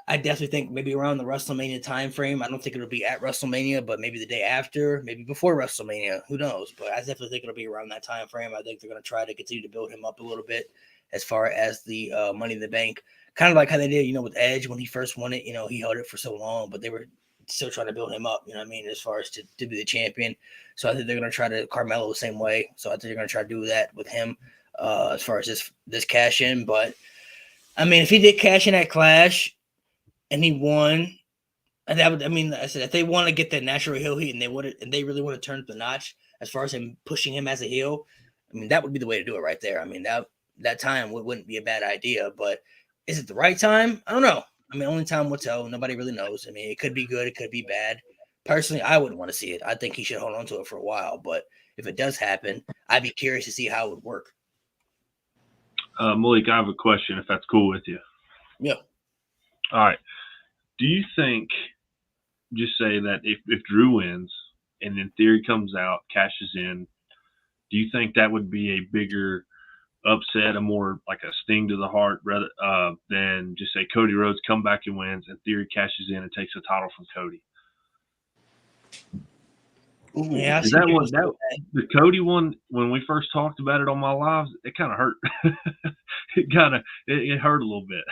I definitely think maybe around the WrestleMania time frame. I don't think it'll be at WrestleMania, but maybe the day after, maybe before WrestleMania. Who knows? But I definitely think it'll be around that time frame. I think they're going to try to continue to build him up a little bit as far as the Money in the Bank. Kind of like how they did, with Edge when he first won it. He held it for so long, but they were still trying to build him up, as far as to be the champion. So I think they're going to try to Carmelo the same way. So I think they're going to try to do that with him as far as this cash in. But, if he did cash in at Clash, and he won, and I said if they want to get that natural heel heat, and they really want to turn up the notch as far as him pushing him as a heel, that would be the way to do it right there. That time wouldn't be a bad idea, but is it the right time? I don't know. Only time will tell. Nobody really knows. It could be good, it could be bad. Personally, I wouldn't want to see it. I think he should hold on to it for a while, but if it does happen, I'd be curious to see how it would work. Malik, I have a question, if that's cool with you. Yeah. All right. Do you think, just say that if Drew wins and then Theory comes out, cashes in, do you think that would be a bigger upset, a more like a sting to the heart rather than just say Cody Rhodes come back and wins and Theory cashes in and takes the title from Cody? Yeah, is that one the Cody one when we first talked about it on my lives? It kind of hurt. it hurt a little bit.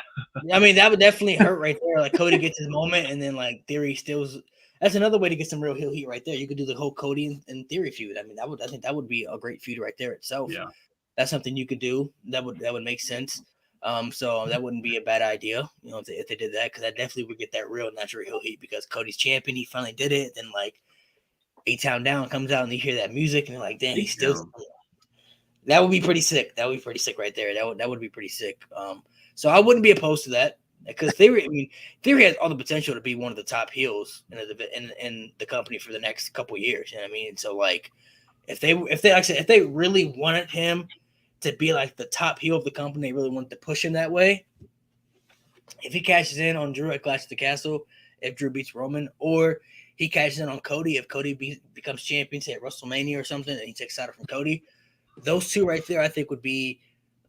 That would definitely hurt right there. Like Cody gets his moment, and then like Theory steals. That's another way to get some real heel heat right there. You could do the whole Cody and Theory feud. I mean, I think that would be a great feud right there itself. Yeah. That's something you could do. That would make sense. So that wouldn't be a bad idea, if they did that, because I definitely would get that real natural heel heat because Cody's champion. He finally did it. Then like A-Town Down comes out and you hear that music and you're like, dang, he's still. That would be pretty sick. That would be pretty sick right there. That would be pretty sick. So I wouldn't be opposed to that because Theory has all the potential to be one of the top heels in the company for the next couple of years. You know what I mean? So like, if they really wanted him to be like the top heel of the company, they really wanted to push him that way. If he cashes in on Drew at Clash of the Castle, if Drew beats Roman, or he cashes in on Cody if Cody becomes champion, say at WrestleMania or something, and he takes title from Cody. Those two right there, I think, would be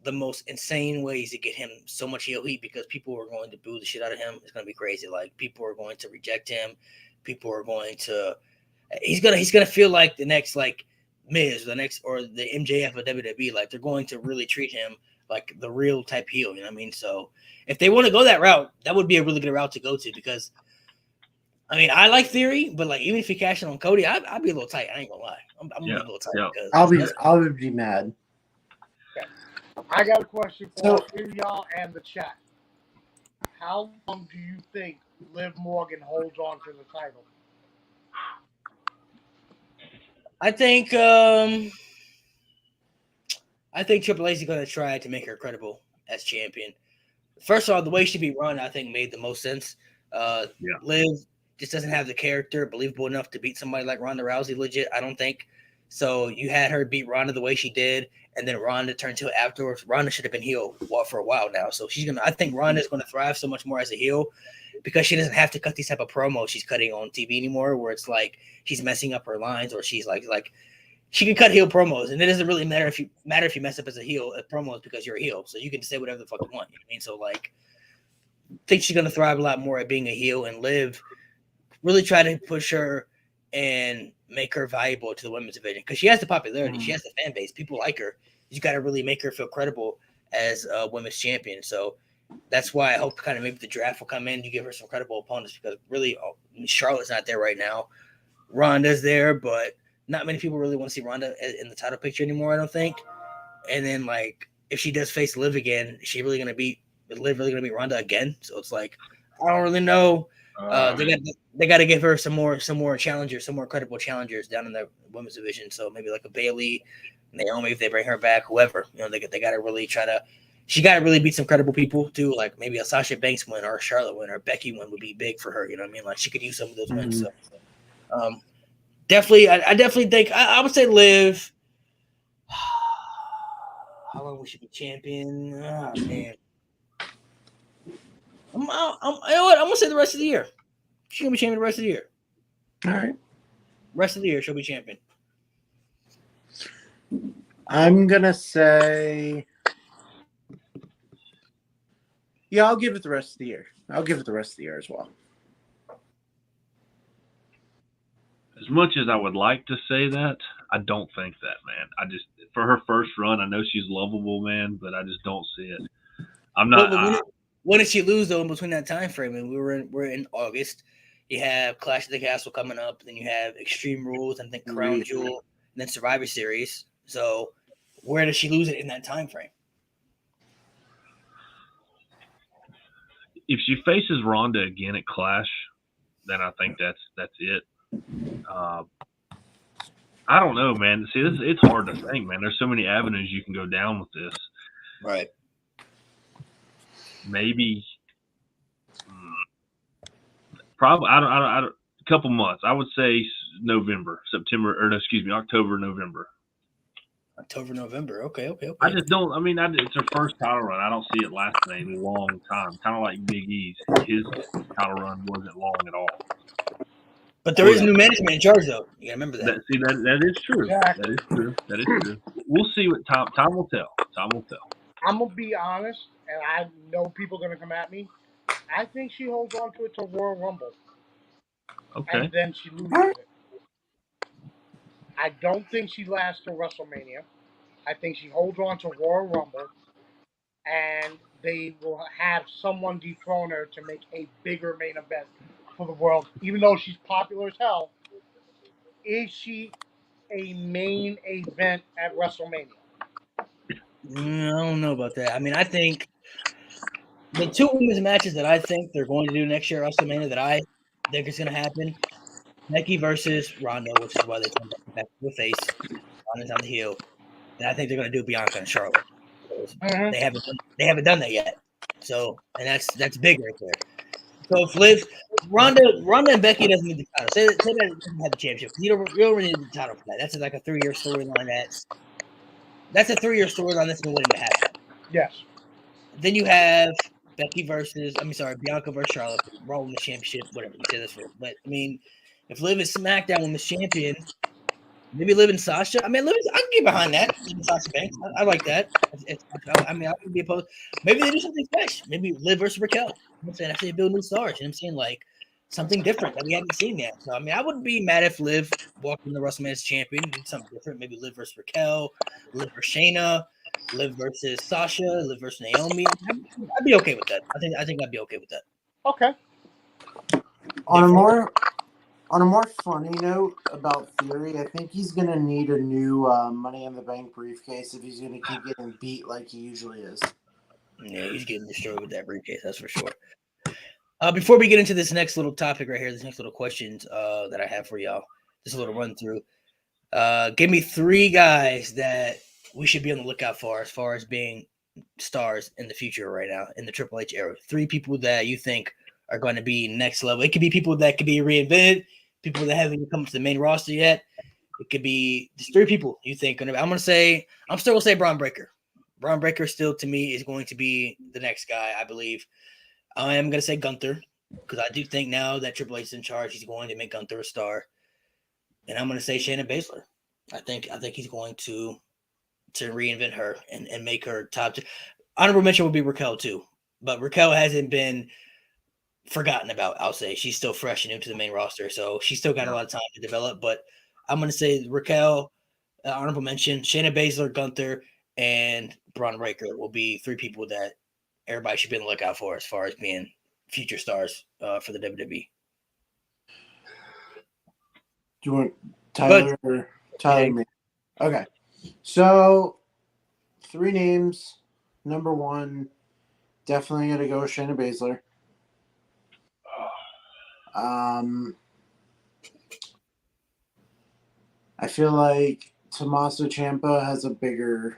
the most insane ways to get him so much heel heat because people are going to boo the shit out of him. It's going to be crazy. Like people are going to reject him. People are going to. He's gonna feel like the next like Miz, or the MJF of WWE. Like they're going to really treat him like the real type heel. You know what I mean? So if they want to go that route, that would be a really good route to go to because. I mean, I like Theory, but like even if he cashed in on Cody, I'd be a little tight. I ain't gonna lie. I'm gonna be a little tight because I would be mad. Okay. I got a question for y'all and the chat. How long do you think Liv Morgan holds on to the title? I think Triple H is going to try to make her credible as champion. First of all, the way she beat Ronda, I think, made the most sense. Liv just doesn't have the character believable enough to beat somebody like Ronda Rousey legit, I don't think. So you had her beat Ronda the way she did, and then Ronda turned to it afterwards. Ronda should have been heel for a while now. So I think Ronda's going to thrive so much more as a heel because she doesn't have to cut these type of promos she's cutting on TV anymore where it's like she's messing up her lines or she's like she can cut heel promos, and it doesn't really matter if you mess up as a heel at promos because you're a heel, so you can say whatever the fuck you want. You know what I mean? So like, I think she's gonna thrive a lot more at being a heel and Liv really try to push her and make her valuable to the women's division because she has the popularity, she has the fan base, people like her. You got to really make her feel credible as a women's champion. So that's why I hope kind of maybe the draft will come in. You give her some credible opponents because really Charlotte's not there right now. Ronda's there, but not many people really want to see Ronda in the title picture anymore, I don't think. And then like if she does face Liv again, is Liv really gonna beat Ronda again? So it's like I don't really know. They got to give her some more challengers, some more credible challengers down in the women's division. So maybe like a Bayley, Naomi, if they bring her back, whoever. They got to really try to. She got to really beat some credible people too, like maybe a Sasha Banks win or a Charlotte win or a Becky win would be big for her. You know what I mean? Like she could use some of those wins. So definitely, I definitely think I would say Liv. How long will she be champion? Oh, man. You know what? I'm gonna say the rest of the year. She's gonna be champion the rest of the year. All right. Rest of the year, she'll be champion. I'm gonna say, yeah, I'll give it the rest of the year. I'll give it the rest of the year as well. As much as I would like to say that, I don't think that, man. I just for her first run, I know she's lovable, man, but I just don't see it. I'm not. When did she lose though in between that time frame? And we're in August. You have Clash of the Castle coming up, then you have Extreme Rules, and then Crown Jewel, and then Survivor Series. So where does she lose it in that time frame? If she faces Ronda again at Clash, then I think that's it. I don't know, man. See, it's hard to think, man. There's so many avenues you can go down with this. Right. Maybe, probably. I don't. A couple months. I would say October, November. October, November. Okay. I just don't. I mean, it's her first title run. I don't see it lasting a long time. Kind of like Big E's. His title run wasn't long at all. But there is new management in charge, though. You gotta remember that. That is true. Exactly. That is true. We'll see what time will tell. Time will tell. I'm gonna be honest, and I know people are gonna come at me. I think she holds on to it to Royal Rumble. Okay. And then she loses it. I don't think she lasts till WrestleMania. I think she holds on to Royal Rumble, and they will have someone dethrone her to make a bigger main event for the world, even though she's popular as hell. Is she a main event at WrestleMania? I don't know about that. I mean, I think the two women's matches that I think they're going to do next year at WrestleMania that I think is going to happen: Becky versus Ronda, which is why they turned back to the face. Ronda's on the heel, and I think they're going to do Bianca and Charlotte. Mm-hmm. They haven't done that yet. So, and that's big right there. So if Liv, Ronda and Becky doesn't need the title. Say that doesn't have the championship. You don't really need the title for that. That's like a 3-year storyline. That's a 3-year storyline that's been waiting to happen. Yes. Then you have Bianca versus Charlotte for Raw Women's Championship, whatever you say this for. But I mean, if Liv is SmackDown Women's Champion, maybe Liv and Sasha. I mean, I can get behind that. Liv and Sasha Banks. I like that. I would be opposed. Maybe they do something special. Maybe Liv versus Raquel. I'm saying I say build new stars. You know what I'm saying? Like something different that we haven't seen yet. So I mean, I wouldn't be mad if Liv walked in the WrestleMania as champion, did something different. Maybe Liv versus Raquel, Liv versus Shayna, Liv versus Sasha, Liv versus Naomi. I'd be okay with that. I think I'd be okay with that. Okay. On a more funny note about Theory, I think he's gonna need a new Money in the Bank briefcase if he's gonna keep getting beat like he usually is. Yeah, he's getting destroyed with that briefcase, that's for sure. Before we get into this next little topic right here, this next little questions that I have for y'all, just a little run through. Give me 3 guys that we should be on the lookout for as far as being stars in the future right now in the Triple H era. 3 people that you think are going to be next level. It could be people that could be reinvented, people that haven't even come to the main roster yet. It could be just 3 people you think. I'm still going to say Braun Breaker. Braun Breaker still, to me, is going to be the next guy, I believe. I am going to say Gunther because I do think now that Triple H is in charge, he's going to make Gunther a star. And I'm going to say Shayna Baszler. I think he's going to reinvent her and make her top 2. Honorable mention would be Raquel too, but Raquel hasn't been forgotten about. I'll say she's still fresh and new to the main roster, so she's still got a lot of time to develop. But I'm going to say Raquel, honorable mention, Shayna Baszler, Gunther, and Braun Breaker will be 3 people that everybody should be on the lookout for as far as being future stars for the WWE. Do you want Tyler? Me. Okay. So 3 names. Number 1, definitely gonna go Shayna Baszler. I feel like Tommaso Ciampa has a bigger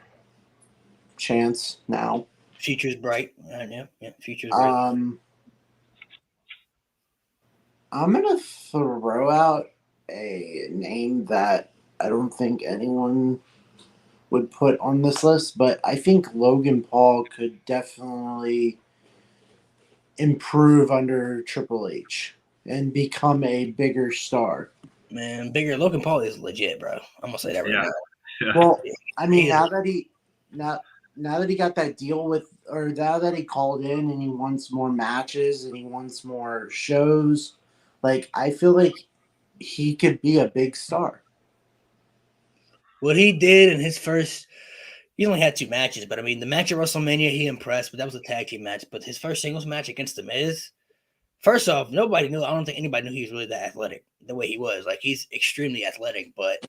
chance now. Future's bright. Yeah, future's bright. I'm gonna throw out a name that I don't think anyone would put on this list, but I think Logan Paul could definitely improve under Triple H and become a bigger star. Man, bigger Logan Paul is legit, bro. I'm gonna say that right now. Yeah. Well, I mean, now that he got that deal with, or now that he called in and he wants more matches and he wants more shows, like I feel like he could be a big star. What he did in his first, he only had 2 matches, but I mean, the match at WrestleMania, he impressed, but that was a tag team match. But his first singles match against The Miz, first off, nobody knew. I don't think anybody knew he was really that athletic the way he was. Like, he's extremely athletic, but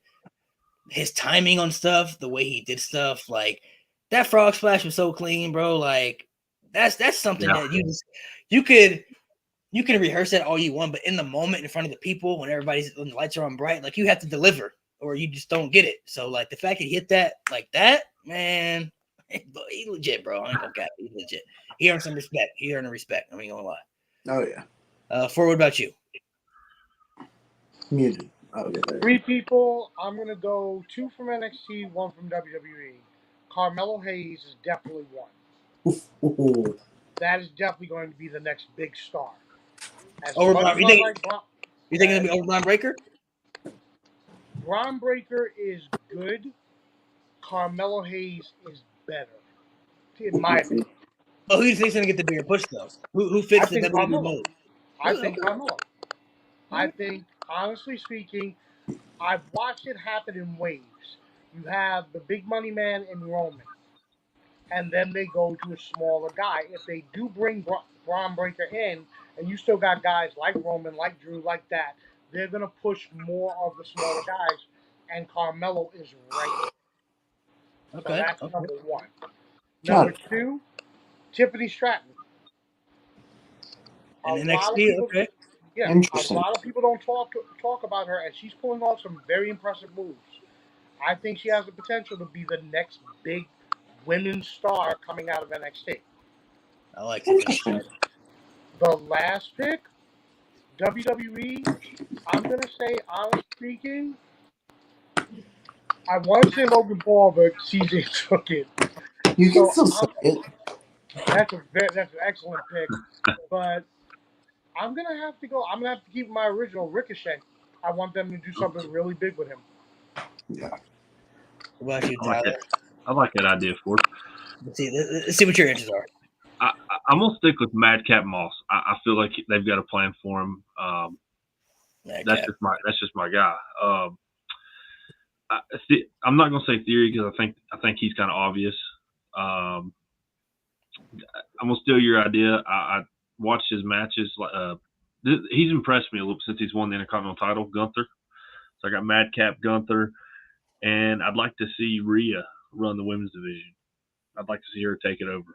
his timing on stuff, the way he did stuff, like that frog splash was so clean, bro. Like, that's something that you can rehearse that all you want, but in the moment, in front of the people, when the lights are on bright, like you have to deliver, or you just don't get it. So, like the fact that he hit that like that, man, he legit, bro. I ain't gonna cap. He's legit. He earned some respect. He earned respect. I ain't gonna lie. Oh yeah. Ford, what about you? Muted. Okay, 3 people. I'm gonna go 2 from NXT, 1 from WWE. Carmelo Hayes is definitely one. Ooh. That is definitely going to be the next big star. You think it's gonna be over Braun Breaker? Braun Breaker is good. Carmelo Hayes is better, in my opinion. Oh, who do you think's gonna get the bigger push though? Who fits the WWE mold? I think Carmelo. I think, honestly speaking, I've watched it happen in waves. You have the big money man in Roman. and then they go to a smaller guy. If they do bring Braun Breaker in, and you still got guys like Roman, like Drew, like that, they're gonna push more of the smaller guys, and Carmelo is right there. So Okay. that's Okay. number one. Got Number it. two, Tiffany Stratton. A And lot of NXT. people, Okay. yeah, a Interesting. lot of people don't talk about her, and she's pulling off some very impressive moves. I think she has the potential to be the next big women's star coming out of NXT. I like Tiffany Interesting. Stratton. The last pick, WWE. I'm gonna say, honest speaking, I want to say Logan Paul, but CJ took it. You can So still say it. that's an excellent pick, but I'm gonna have to go. I'm gonna have to keep my original Ricochet. I want them to do something really big with him. Yeah. What about you, I like Tyler? that. I like that idea, Ford. Let's see what your answers are. I'm gonna stick with Madcap Moss. I feel like they've got a plan for him. That's just my guy. I'm not gonna say theory because I think he's kind of obvious. I'm gonna steal your idea. I watched his matches. He's impressed me a little since he's won the Intercontinental title, Gunther. So I got Madcap, Gunther, and I'd like to see Rhea run the women's division. I'd like to see her take it over.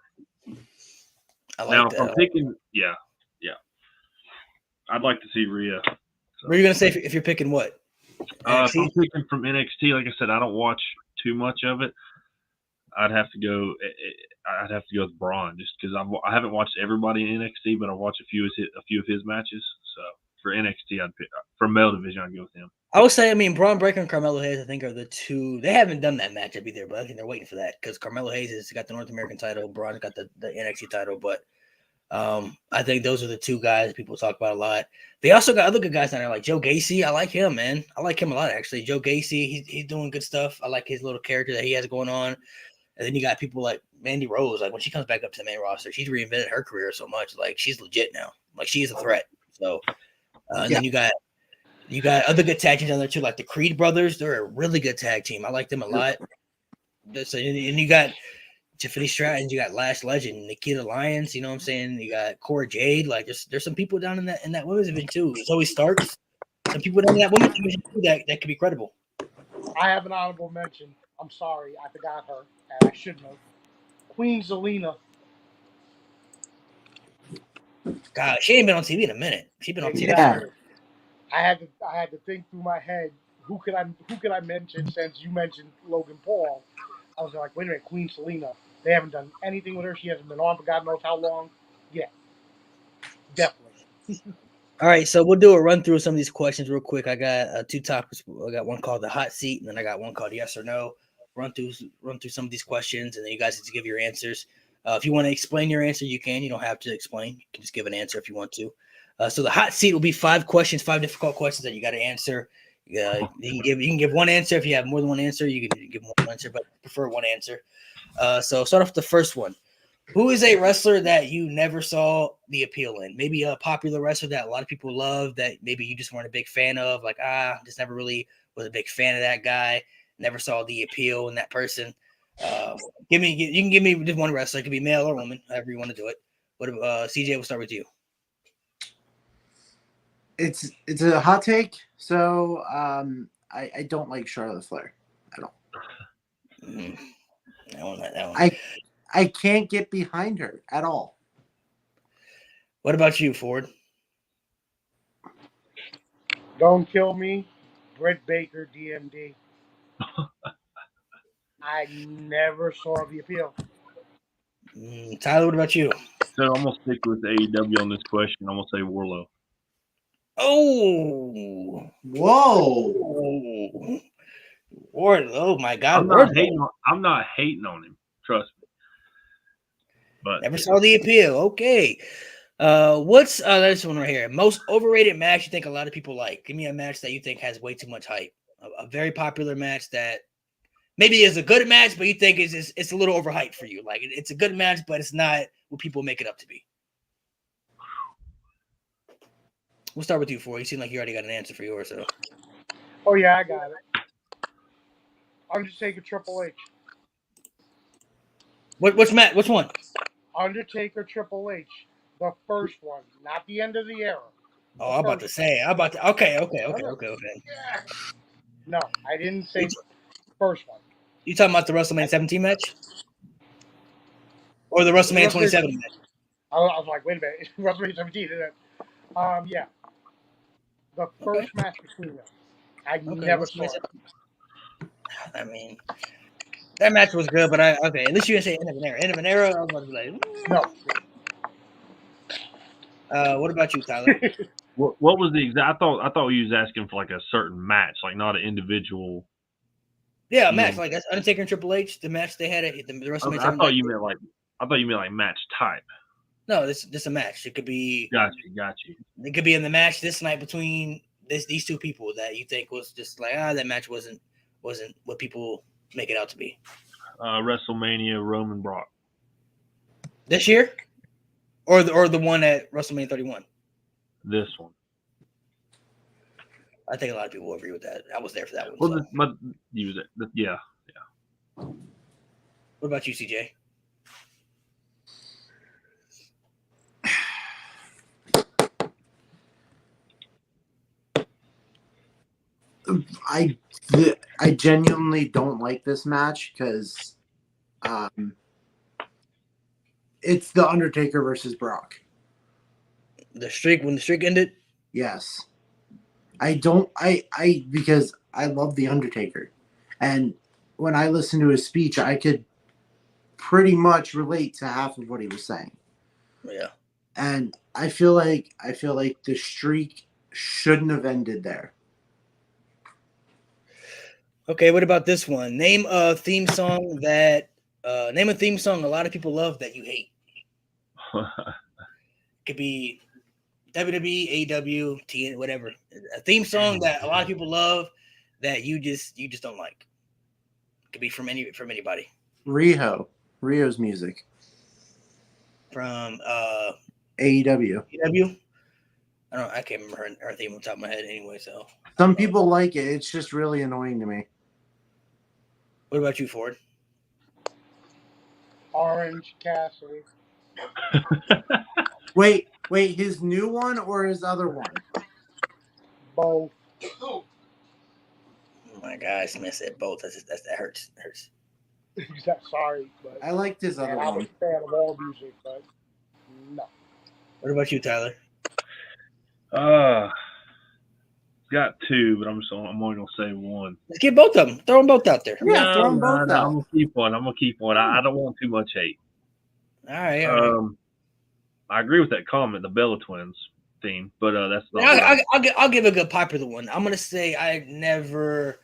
I like Now, that. if I'm picking, yeah, I'd like to see Rhea. So. What are you gonna say if you're picking what? If I'm picking from NXT, like I said, I don't watch too much of it. I'd have to go. I'd have to go with Braun just because I haven't watched everybody in NXT, but I watched a few of his matches. So for NXT, I'd pick for male division. I'd go with him. I would say, Braun Breaker and Carmelo Hayes, I think, are the two. They haven't done that matchup either, but I think they're waiting for that because Carmelo Hayes has got the North American title, Braun's got the NXT title. But I think those are the two guys people talk about a lot. They also got other good guys down there, like Joe Gacy. I like him, man. I like him a lot, actually. Joe Gacy, he's doing good stuff. I like his little character that he has going on. And then you got people like Mandy Rose. Like when she comes back up to the main roster, she's reinvented her career so much. Like she's legit now. Like she's a threat. So, and then you got other good tag teams down there too, like the Creed brothers. They're a really good tag team. I like them a lot. So, and you got Tiffany Stratton, you got Lash Legend, Nikita Lyons. You know what I'm saying? You got Cora Jade. Like there's some people down in that women's division too. Zoe Starks. Some people down in that women's division too that could be credible. I have an honorable mention. I'm sorry, I forgot her, and I shouldn't have. Queen Zelina. God, she ain't been on TV in a minute. She's been on TV. Exactly. I had to think through my head who could I mention since you mentioned Logan Paul. I was like, wait a minute, Queen Zelina. They haven't done anything with her. She hasn't been on for God knows how long. Yeah, definitely. All right, so we'll do a run through some of these questions real quick. I got two topics. I got one called the hot seat, and then I got one called yes or no. Run through some of these questions, and then you guys have to give your answers. If you want to explain your answer, you can. You don't have to explain. You can just give an answer if you want to. So the hot seat will be 5 questions, 5 difficult questions that you got to answer. You can give one answer if you have more than one answer. You can give one answer, but I prefer one answer. So start off with the first one. Who is a wrestler that you never saw the appeal in? Maybe a popular wrestler that a lot of people love that maybe you just weren't a big fan of. Like, just never really was a big fan of that guy. Never saw the appeal in that person. You can give me just one wrestler. It could be male or woman, however you want to do it. What CJ? We'll start with you. It's a hot take. So I don't like Charlotte Flair at all. That one. I can't get behind her at all. What about you, Ford? Don't kill me, Britt Baker, DMD. I never saw the appeal. Tyler, what about you? So I'm gonna stick with AEW on this question. I'm gonna say Warlow. Oh, Whoa! Wardlow! Oh my God, I'm not hating on him. Trust me. But never saw the appeal. Okay. What's this one right here? Most overrated match you think a lot of people like? Give me a match that you think has way too much hype. A very popular match that maybe is a good match, but you think it's a little overhyped for you. Like it's a good match, but it's not what people make it up to be. We'll start with you, Ford. You seem like you already got an answer for yours. So. Oh yeah, I got it. I'm just taking Triple H. Which Matt? Which one? Undertaker, Triple H, the first one, not the end of the era. Oh, I'm about to say. Okay. No, I didn't say first one. You talking about the WrestleMania 17 match? Or the WrestleMania 27 match? I was like, wait a minute, WrestleMania 17, isn't it? Yeah. The first match between them. I never saw it. I mean, that match was good, but at least you didn't say end of an era. End of an era, I was about to be like, No. What about you, Tyler? What was the exact? I thought you was asking for like a certain match, like not an individual. Yeah, a match like that's Undertaker and Triple H. The match they had at the WrestleMania. I thought you meant like match type. No, this a match. It could be. Got you. It could be in the match this night between these two people that you think was just like that match wasn't what people make it out to be. WrestleMania Roman Brock. This year, or the one at WrestleMania 31. This one. I think a lot of people will agree with that. I was there for that one. Well, So. but you was it. Yeah. What about you, CJ? I genuinely don't like this match because it's the Undertaker versus Brock. When the streak ended? Yes. Because I love the Undertaker. And when I listened to his speech, I could pretty much relate to half of what he was saying. Yeah. And I feel like the streak shouldn't have ended there. Okay, what about this one? Name a theme song a lot of people love that you hate. Could be WWE, AEW, TN, whatever. A theme song that a lot of people love that you just don't like. Could be from anybody. Rio's music. From AEW. AEW? I can't remember her theme on top of my head anyway, so. Some people like it. It's just really annoying to me. What about you, Ford? Orange Cassidy. Wait, his new one or his other one? Both. Oh my gosh, I said both. That hurts. Sorry, but I liked his other one. I'm a fan of all music, but no. What about you, Tyler? Got two, but I'm only gonna say one. Let's get both of them. Throw them both out there. Yeah, throw them both out. I'm gonna keep one. I don't want too much hate. All right. I agree with that comment, the Bella Twins theme, but that's not. I'll give a good popular one. I'm gonna say I never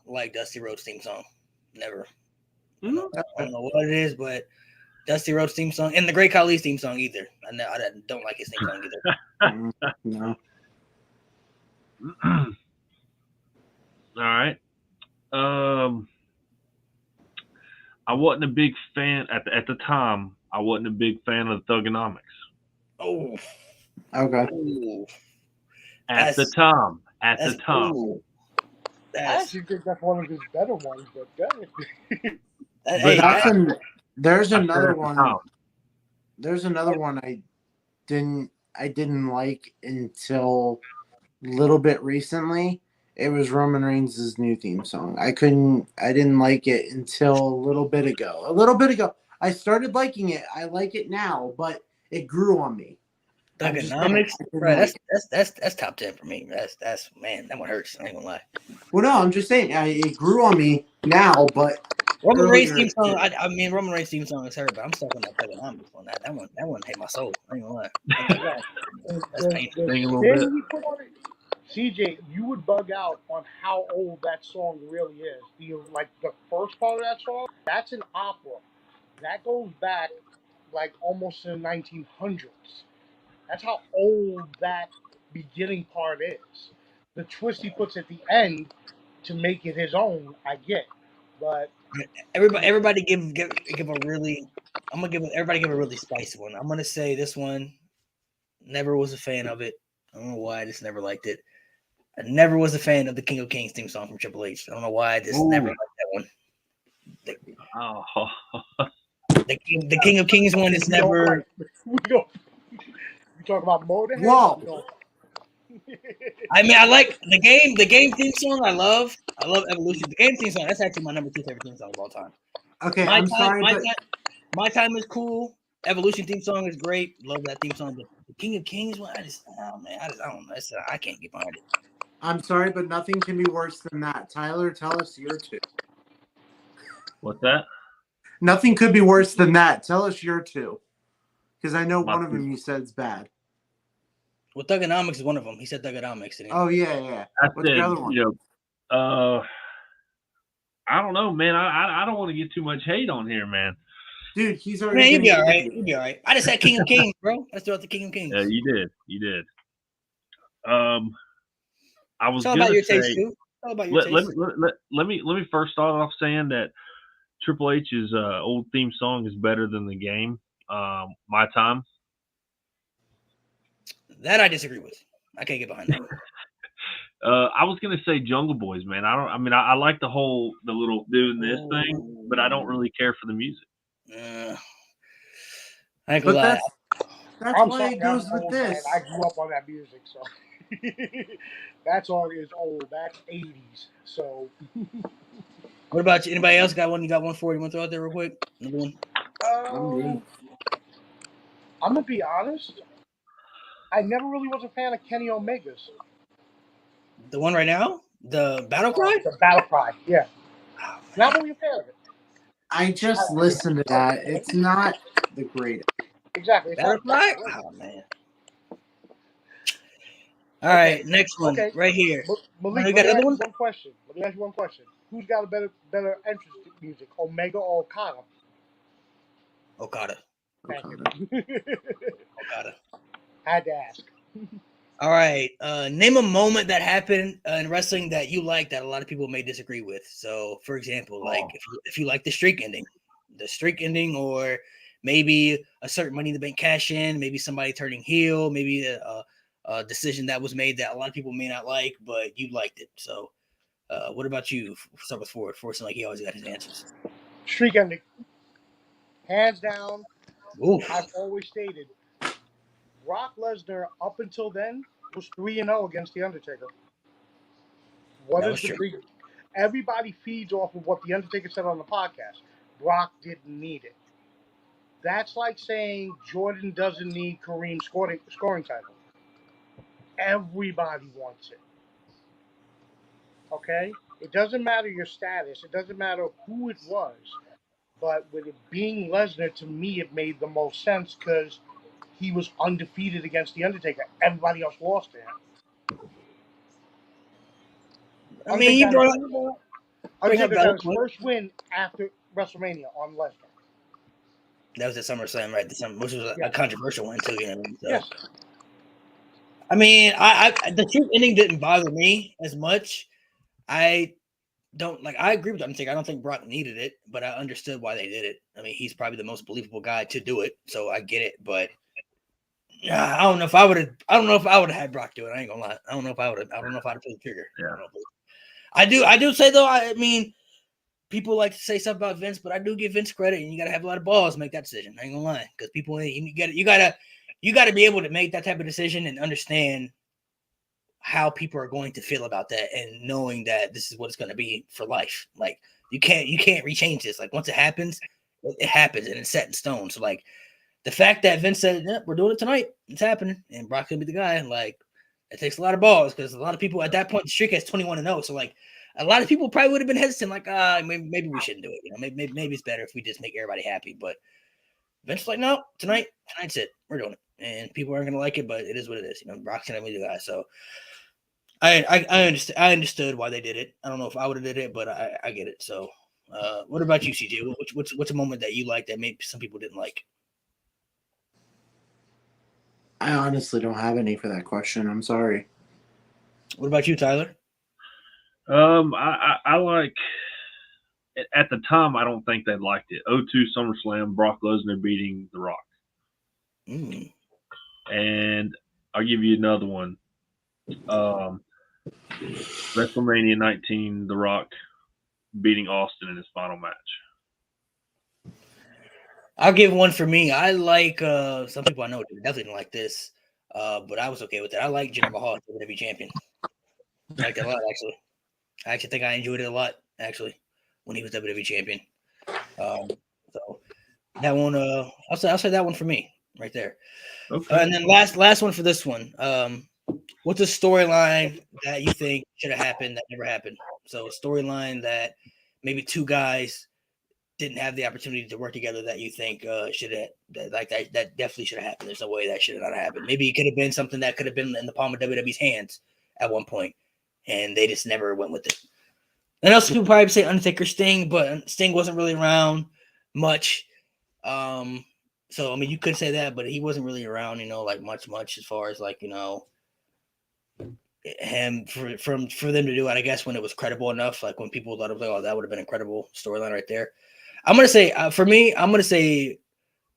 liked Dusty Rhodes' theme song. Never. I don't know what it is, but Dusty Rhodes' theme song and the Great Khali's theme song either. I don't like his theme song either. No. All right. I wasn't a big fan at the time. I wasn't a big fan of the Thugonomics. Oh. Okay. Ooh. At the time. Ooh. I actually think that's one of his better ones, but there's another one. There's another one I didn't like until a little bit recently. It was Roman Reigns' new theme song. I didn't like it until a little bit ago. I started liking it. I like it now, but it grew on me. Thugonomics? Right, that's top 10 for me. That's man, that one hurts. I ain't gonna lie. Well, no, I'm just saying it grew on me now, but Roman Reigns theme song. Roman Reigns theme song is hurt, but I'm stuck on that Thugonomics one. That one hit my soul. I ain't gonna lie. That's painful. Sing a little bit. CJ, you would bug out on how old that song really is. The first part of that song, that's an opera. That goes back almost to the 1900s. That's how old that beginning part is. The twist he puts at the end to make it his own, I get. But everybody give a really. I'm gonna give everybody give a really spicy one. I'm gonna say this one. Never was a fan of it. I don't know why. I just never liked it. I never was a fan of the King of Kings theme song from Triple H. I don't know why. I just never liked that one. Oh. The King of Kings one is never. We don't. You talk about Motorhead? Whoa. We don't. I mean, I like the game. The game theme song, I love Evolution. The game theme song, that's actually my number 2 favorite theme song of all time. Okay, My I'm time, sorry, my but time, my time is cool. Evolution theme song is great. Love that theme song. But the King of Kings one, I don't know. I can't get behind it. I'm sorry, but nothing can be worse than that. Tyler, tell us your 2. What's that? Nothing could be worse than that. Tell us your 2. Because I know My one of 2. them you said is bad. Well, Thugonomics is one of them. He said Thugonomics. Didn't he? Oh, yeah. I What's said, the other one? I don't know, man. I don't want to get too much hate on here, man. Dude, he's Man, already you'll be all right. getting You'll be all right. I just said King of Kings, bro. Let's throw out the King of Kings. Yeah, you did. I was It's all gonna about your say, taste, too. It's all about your let taste. me first start off saying that Triple H's old theme song is better than the game. My Time. That I disagree with. I can't get behind that. I was gonna say Jungle Boys, man. I like the little doing this thing, but I don't really care for the music. I ain't But gonna lie. that's I'm why sorry, it goes I'm with old, this. man. I grew up on that music, so that's all it is old. That's 80s. So What about you? Anybody else got one? You got one for you? Want to throw out there real quick? Another one? I'm gonna be honest. I never really was a fan of Kenny Omega's. The one right now? The Battle Cry? The Battle Cry, yeah. Oh, Not really a fan of it. I just listened to that. It's not the greatest. Exactly. It's Battle not Cry? great. Oh, man. All right, next one. Okay. Right here. Malik, You let got me another ask one? you one question. Who's got a better entrance music, Omega or Okada? Okada. Thank you. Okada. Had to ask. All right. Name a moment that happened in wrestling that you like that a lot of people may disagree with. So, for example, like if you like the streak ending, or maybe a certain Money in the Bank cash in, maybe somebody turning heel, maybe a decision that was made that a lot of people may not like, but you liked it. So, what about you? Start with Ford. Ford seemed like he always got his answers. Streak ending. Hands down. Oof. I've always stated Brock Lesnar up until then was 3-0 against The Undertaker. What That is was the true. big? Everybody feeds off of what The Undertaker said on the podcast. Brock didn't need it. That's like saying Jordan doesn't need Kareem's scoring title. Everybody wants it. Okay? It doesn't matter your status. It doesn't matter who it was. But with it being Lesnar, to me, it made the most sense because he was undefeated against The Undertaker. Everybody else lost to him. I mean, you bring up Undertaker got valid his point. first win after WrestleMania on Lesnar. That was at SummerSlam, right? Which was a controversial one too. You know. So. Yes. I mean, I the truth ending didn't bother me as much. I agree with Undertaker. I don't think Brock needed it, but I understood why they did it. I mean, he's probably the most believable guy to do it, so I get it. But I don't know if I would have. I don't know if I would have had Brock do it. I ain't gonna lie. I don't know if I would have. I don't know if I'd have pulled the trigger. Yeah. I do say though. I mean, people like to say stuff about Vince, but I do give Vince credit, and you got to have a lot of balls to make that decision. I ain't gonna lie, because people you gotta be able to make that type of decision and understand how people are going to feel about that, and knowing that this is what it's going to be for life. Like you can't rechange this. Like once it happens, it happens, and it's set in stone. So like the fact that Vince said, "Yep, we're doing it tonight. It's happening," and Brock's gonna be the guy. Like it takes a lot of balls because a lot of people at that point the streak has 21-0. So like a lot of people probably would have been hesitant, like maybe we shouldn't do it. You know, maybe it's better if we just make everybody happy. But Vince was like, no, tonight's it. We're doing it, and people aren't gonna like it, but it is what it is. You know, Brock's gonna be the guy. So I understood why they did it. I don't know if I would have did it, but I get it. So, what about you, CJ? What's a moment that you like that maybe some people didn't like? I honestly don't have any for that question. I'm sorry. What about you, Tyler? I like. At the time, I don't think they liked it. 02 SummerSlam, Brock Lesnar beating The Rock. And I'll give you another one. WrestleMania 19, The Rock beating Austin in his final match. I'll give one for me. I like some people I know definitely didn't like this, but I was okay with it. I like Jinder Mahal as WWE champion. I liked it a lot, actually. I actually think I enjoyed it a lot, actually, when he was WWE champion. So that one, I'll say that one for me right there. Okay. And then last one for this one. What's a storyline that you think should have happened that never happened? So a storyline that maybe two guys didn't have the opportunity to work together that you think should have that definitely should have happened. There's no way that should have not happened. Maybe it could have been something that could have been in the palm of WWE's hands at one point, and they just never went with it. And also people probably say Undertaker Sting, but Sting wasn't really around much. So I mean you could say that, but he wasn't really around, like much as far as like, him for them to do it, I guess when it was credible enough, like when people thought of like, oh, that would have been an incredible storyline right there. I'm gonna say for me, I'm gonna say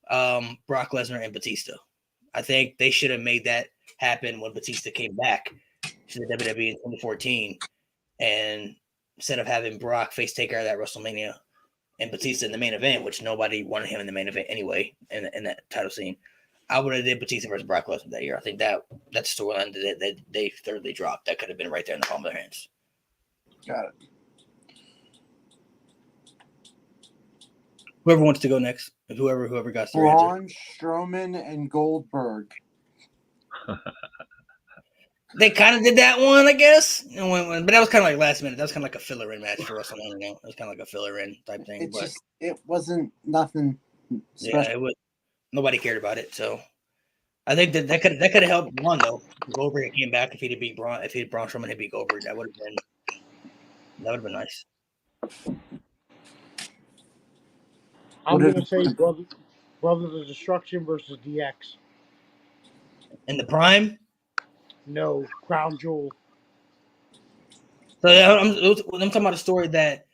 Brock Lesnar and Batista. I think they should have made that happen when Batista came back to the WWE in 2014, and instead of having Brock face Taker at that WrestleMania and Batista in the main event, which nobody wanted him in the main event anyway, in that title scene, I would have did Batista versus Brock Lesnar that year. I think that storyline that they thoroughly dropped, that could have been right there in the palm of their hands. Got it. Whoever wants to go next, whoever got their answer. Braun Strowman and Goldberg. They kind of did that one, I guess. But that was kind of like last minute. That was kind of like a filler-in match for WrestleMania. It was kind of like a filler-in type thing. It wasn't nothing special. Yeah, it was. Nobody cared about it, so I think that could have helped one though. Goldberg came back if he'd beat Braun. If he'd Braun Strowman had beat Goldberg, that would have been nice. I'm gonna say Brothers of Destruction versus DX. In the prime. No, Crown Jewel. So I'm talking about a story that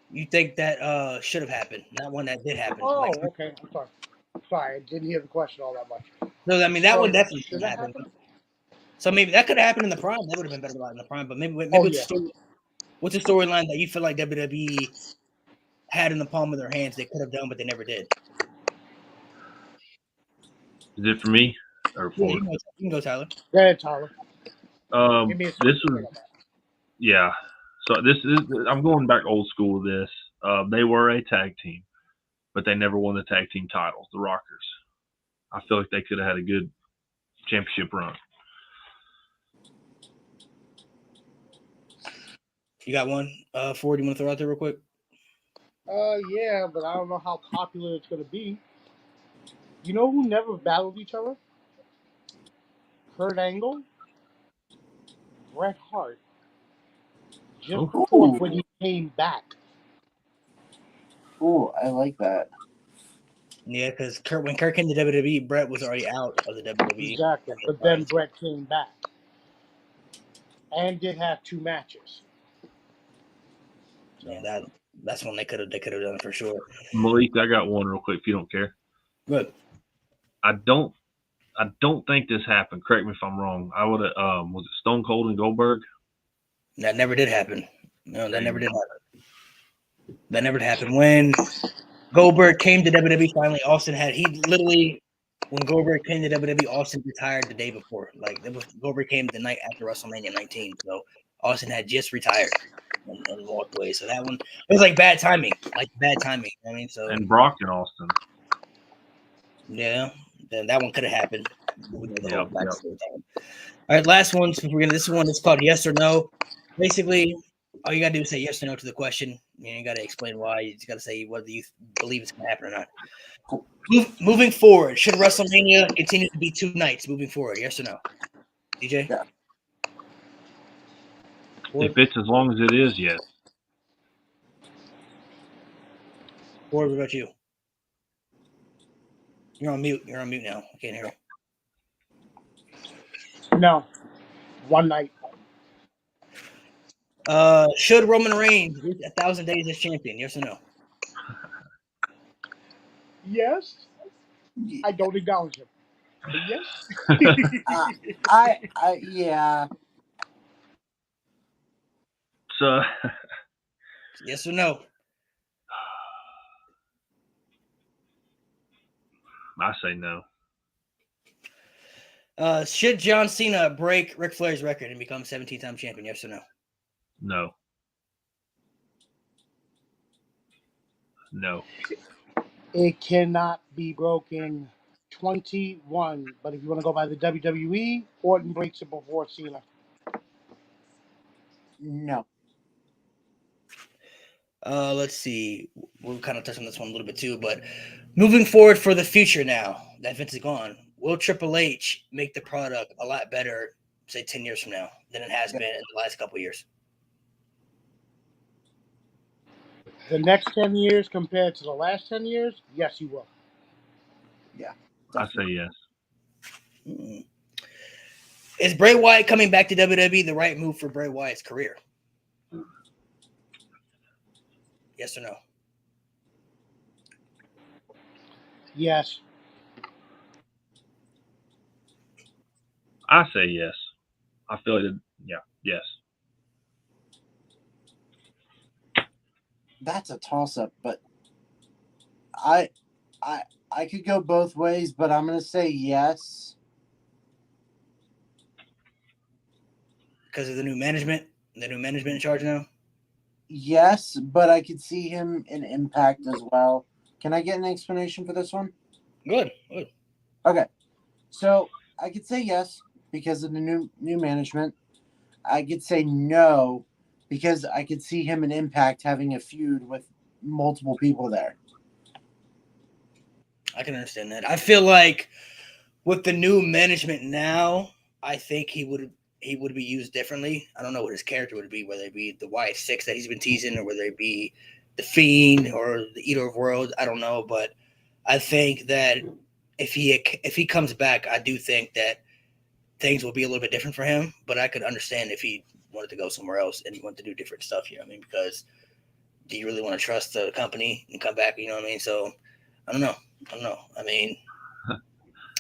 you think that should have happened, not one that did happen. Oh, okay. I'm sorry. Sorry, I didn't hear the question all that much. No, I mean that one definitely should have happened. So maybe that could have happened in the prime. That would have been better in the prime. But maybe what's the storyline that you feel like WWE had in the palm of their hands they could have done, but they never did? Is it for me or for? You can go, Tyler. Go ahead, Tyler. This was, yeah. So this is, I'm going back old school with this. They were a tag team, but they never won the tag team titles, the Rockers. I feel like they could have had a good championship run. You got one, Ford, you want to throw out there real quick? Yeah, but I don't know how popular it's going to be. You know who never battled each other? Kurt Angle, Bret Hart. Just before when he came back. Oh, I like that. Yeah, because when Kurt came to WWE, Bret was already out of the WWE. Exactly, but then Bret came back. And did have 2 matches. Yeah, that's one they could have done it for sure. Malik, I got one real quick if you don't care. Good. I don't think this happened. Correct me if I'm wrong. I would have was it Stone Cold and Goldberg? That never did happen. No, that never did happen. That never happened. When Goldberg came to WWE, finally, Austin when Goldberg came to WWE, Austin retired the day before. Like Goldberg came the night after WrestleMania 19, so Austin had just retired and walked away. So that one, it was like bad timing. I mean, so and Brock and Austin. Yeah, then that one could have happened. Yep. All right, last one. This one is called Yes or No. Basically, all you gotta do is say yes or no to the question. You gotta explain why. You just gotta say whether you believe it's gonna happen or not. Moving forward, should WrestleMania continue to be 2 nights moving forward? Yes or no? DJ? Yeah. If it's as long as it is, yes. What about you? You're on mute. You're on mute now. I can't hear you. No. 1 night. Should Roman Reigns reach 1,000 days as champion? Yes or no? Yes. I don't acknowledge him. But yes. Yeah. So Yes or no? I say no. Should John Cena break Ric Flair's record and become 17-time champion? Yes or no? No. No. It cannot be broken. 21. But if you want to go by the WWE, Orton breaks it before Cena. No. Let's see. We'll kind of touch on this one a little bit too, but moving forward for the future now that Vince is gone, will Triple H make the product a lot better, say 10 years from now, than it has been in the last couple of years? The next 10 years compared to the last 10 years, yes, he will. Yeah. I say yes. Mm-mm. Is Bray Wyatt coming back to WWE the right move for Bray Wyatt's career? Yes or no? Yes. I say yes. I feel like, yes. That's a toss-up, but I could go both ways, but I'm gonna say yes. Because of the new management in charge now? Yes, but I could see him in Impact as well. Can I get an explanation for this one? Good. Okay, so I could say yes because of the new management. I could say no because I could see him in Impact having a feud with multiple people there. I can understand that. I feel like with the new management now, I think he would be used differently. I don't know what his character would be, whether it be the Wyatt Six that he's been teasing, or whether it be the Fiend or the Eater of Worlds. I don't know, but I think that if he comes back, I do think that things will be a little bit different for him. But I could understand if he wanted to go somewhere else and he wanted to do different stuff. You know what I mean? Because do you really want to trust the company and come back? You know what I mean? So I don't know. I mean,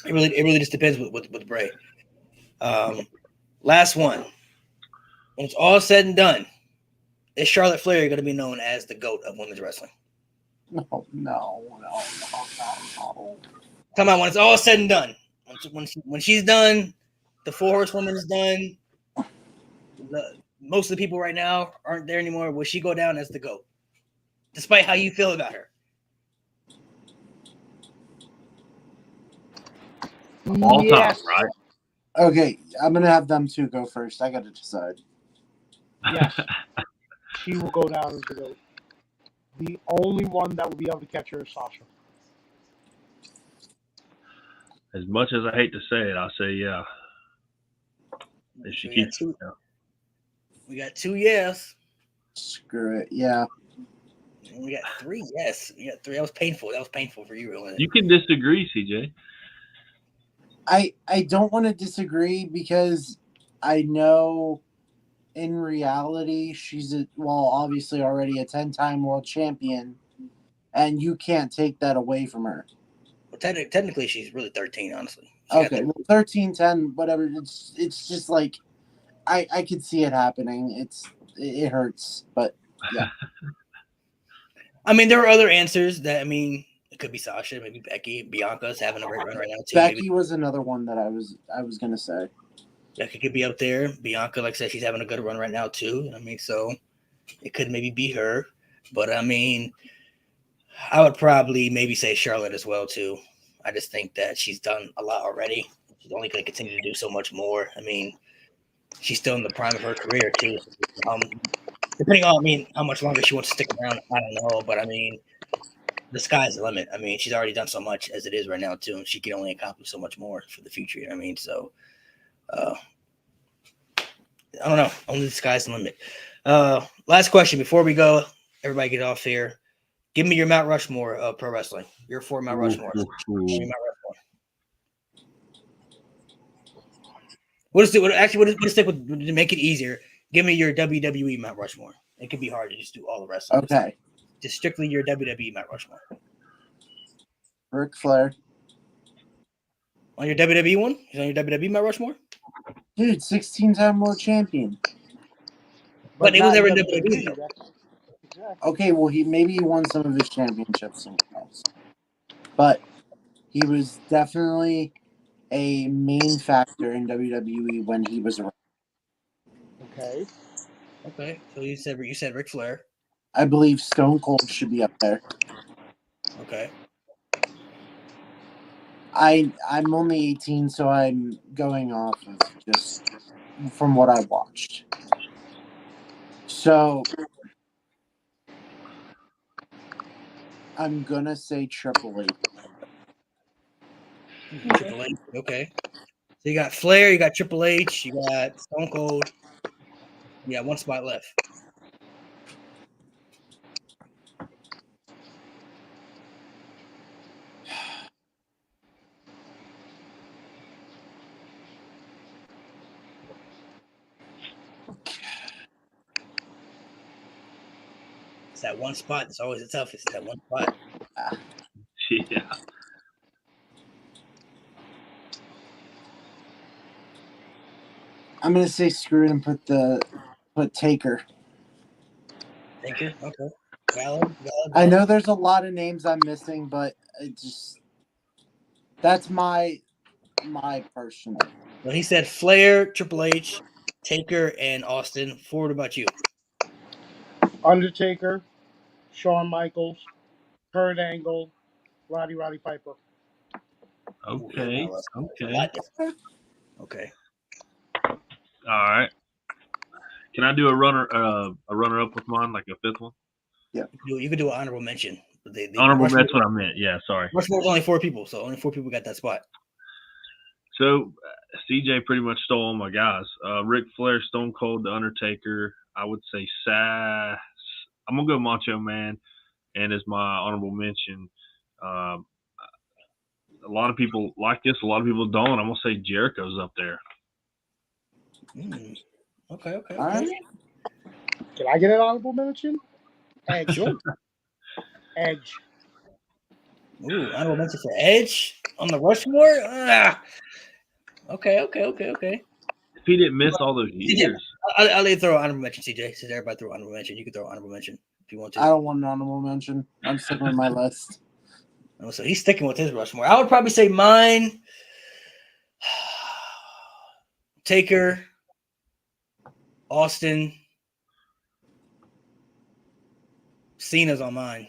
it really just depends with Bray. Last one. When it's all said and done, is Charlotte Flair going to be known as the GOAT of women's wrestling? No. Come on, when it's all said and done, when she's done, the Four Horsewomen is done. Most of the people right now aren't there anymore. Will she go down as the GOAT, despite how you feel about her? All time, Yes. right? Okay, I'm gonna have them two go first. I gotta decide. Yes. She will go down as the GOAT. The only one that will be able to catch her is Sasha. As much as I hate to say it, I'll say yeah. If she keeps, We got two yes. Screw it. Yeah. We got three yes. We got three. That was painful. That was painful for you, really. You can disagree, CJ. I don't want to disagree because I know in reality she's obviously already a 10-time world champion, and you can't take that away from her. Well, technically, she's really 13, honestly. Okay, well, 13, 10, whatever. It's just like I could see it happening. It hurts, but yeah. I mean, there are other answers that it could be Sasha, maybe Becky, Bianca's having a great run right now too. Becky was another one that I was gonna say. Becky could be up there. Bianca, like I said, she's having a good run right now too. So it could maybe be her. But I would probably maybe say Charlotte as well too. I just think that she's done a lot already. She's only going to continue to do so much more. She's still in the prime of her career too. Depending on how much longer she wants to stick around, I don't know. But the sky's the limit. She's already done so much as it is right now too, and she can only accomplish so much more for the future. So I don't know. Only the sky's the limit. Last question before we go. Everybody get off here. Give me your Mount Rushmore of pro wrestling. Your 4 Mount Rushmore. We'll stick with to make it easier. Give me your WWE Mount Rushmore. It could be hard to just do all the wrestling. Okay. Just strictly your WWE Mount Rushmore. Ric Flair. On your WWE one? He's on your WWE Mount Rushmore? Dude, 16-time world champion. But it was never in WWE though. Okay, well he won some of his championships somewhere else. But He was definitely a main factor in WWE when he was around. Okay. Okay, so you said Ric Flair. I believe Stone Cold should be up there. Okay. I'm only 18, so I'm going off of just from what I watched. So I'm gonna say Triple H. Triple H. Okay. So you got Flair, you got Triple H, you got Stone Cold. You got one spot left. It's that one spot. It's always the toughest. It's that one spot. Yeah. I'm gonna say screw it and put Taker. Taker. Okay. Valid. I know there's a lot of names I'm missing, but it just that's my personal. Well, he said Flair, Triple H, Taker, and Austin. Ford, about you? Undertaker, Shawn Michaels, Kurt Angle, Roddy Piper. Okay. Ooh, a Okay. lot different. Okay. All right. Can I do a runner up with mine, like a fifth one? You could do an honorable mention. Honorable. That's what I meant. Yeah. Sorry. Rushmore's only 4 people, so only 4 people got that spot. So CJ pretty much stole all my guys. Ric Flair, Stone Cold, The Undertaker. I would say I'm gonna go Macho Man, and as my honorable mention, a lot of people like this. A lot of people don't. I'm gonna say Jericho's up there. Okay. All right. Can I get an honorable mention? Edge. Sure. Edge. Ooh, honorable mention for Edge on the Rushmore. Okay. If he didn't miss all those years, I'll let you throw an honorable mention, CJ. Since everybody throw an honorable mention, you can throw an honorable mention if you want to. I don't want an honorable mention. I'm sticking with my list. Oh, so he's sticking with his Rushmore. I would probably say mine. Taker, Austin, Cena's on mine.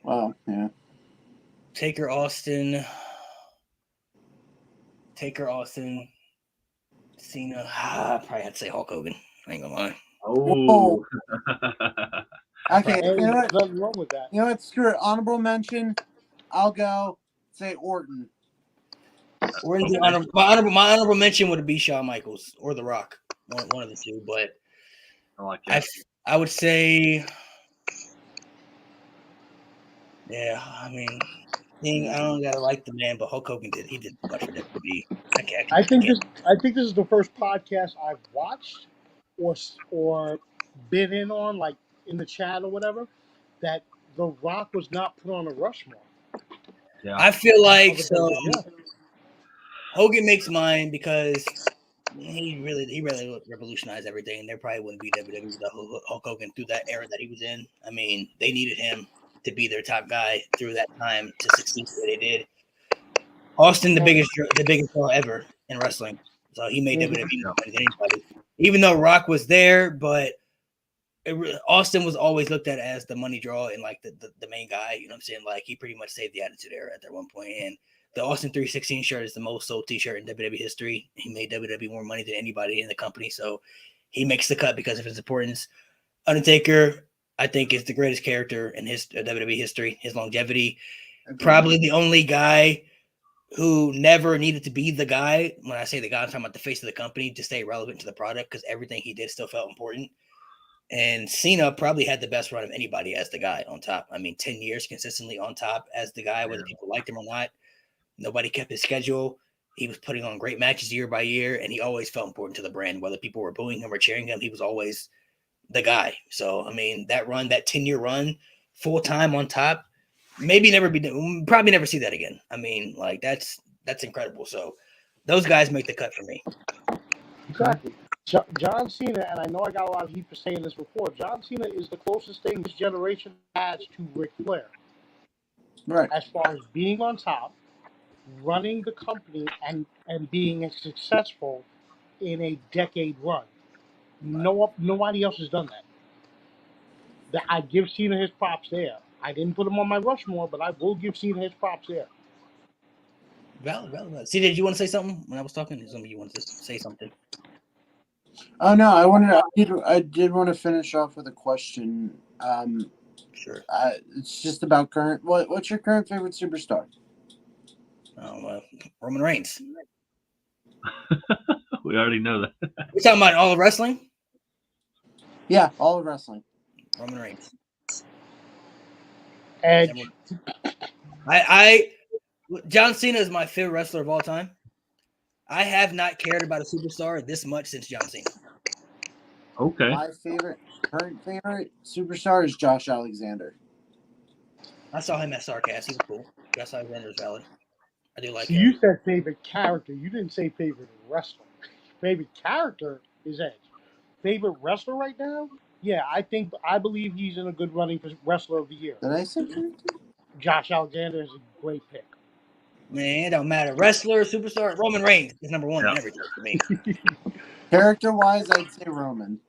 Well, yeah. Taker, Austin, Cena. I probably had to say Hulk Hogan. I ain't gonna lie. oh, Okay, Hey, you know what? nothing wrong with that. You know what? Screw it. Honorable mention. I'll go say Orton. My honorable mention would be Shawn Michaels or The Rock, one of the two. But I like that. I would say, yeah. I mean, I don't gotta like the man, but Hulk Hogan did. He did too much for WWE. I think this is the first podcast I've watched or been in on, like in the chat or whatever, that The Rock was not put on a Rushmore. Yeah. I feel like Other so. than- yeah. Hogan makes mine because he really revolutionized everything. There probably wouldn't be WWE without Hulk Hogan through that era that he was in. I mean, they needed him to be their top guy through that time to succeed the way they did. Austin, the biggest draw ever in wrestling, so he made WWE more money than anybody. Even though Rock was there, but Austin was always looked at as the money draw and like the main guy. You know what I'm saying? Like he pretty much saved the Attitude Era at that one point. And the Austin 316 shirt is the most sold T-shirt in WWE history. He made WWE more money than anybody in the company, so he makes the cut because of his importance. Undertaker, I think, is the greatest character in his WWE history. His longevity, probably the only guy who never needed to be the guy. When I say the guy, I'm talking about the face of the company to stay relevant to the product because everything he did still felt important. And Cena probably had the best run of anybody as the guy on top. I mean, 10 years consistently on top as the guy, whether people liked him or not. Nobody kept his schedule. He was putting on great matches year by year, and he always felt important to the brand. Whether people were booing him or cheering him, he was always the guy. So, I mean, that 10-year run, full time on top, probably never see that again. I mean, like that's incredible. So, those guys make the cut for me. Exactly. John Cena, and I know I got a lot of heat for saying this before, John Cena is the closest thing this generation has to Ric Flair. Right. as far as being on top, running the company, and being successful in a decade run. Nobody else has done that. I give Cena his props there. I didn't put him on my Rushmore, but I will give Cena his props there. Valid. See, did you want to say something when I was talking? You wanted to say something? Oh no, I did want to finish off with a question. Sure. It's just about current. What's your current favorite superstar? Roman Reigns. We already know that. We're talking about all of wrestling? Yeah, all of wrestling. Roman Reigns. Edge. John Cena is my favorite wrestler of all time. I have not cared about a superstar this much since John Cena. Okay. My current favorite superstar is Josh Alexander. I saw him at Starrcast. He was cool. Josh Alexander is valid. I do like So him. you said favorite character. You didn't say favorite wrestler. Favorite character is Edge. Favorite wrestler right now? Yeah, I believe he's in a good running for wrestler of the year. Did I say character? Josh Alexander is a great pick. Man, it don't matter. Wrestler, superstar, Roman Reigns is number one in everything for me. Character-wise, I'd say Roman.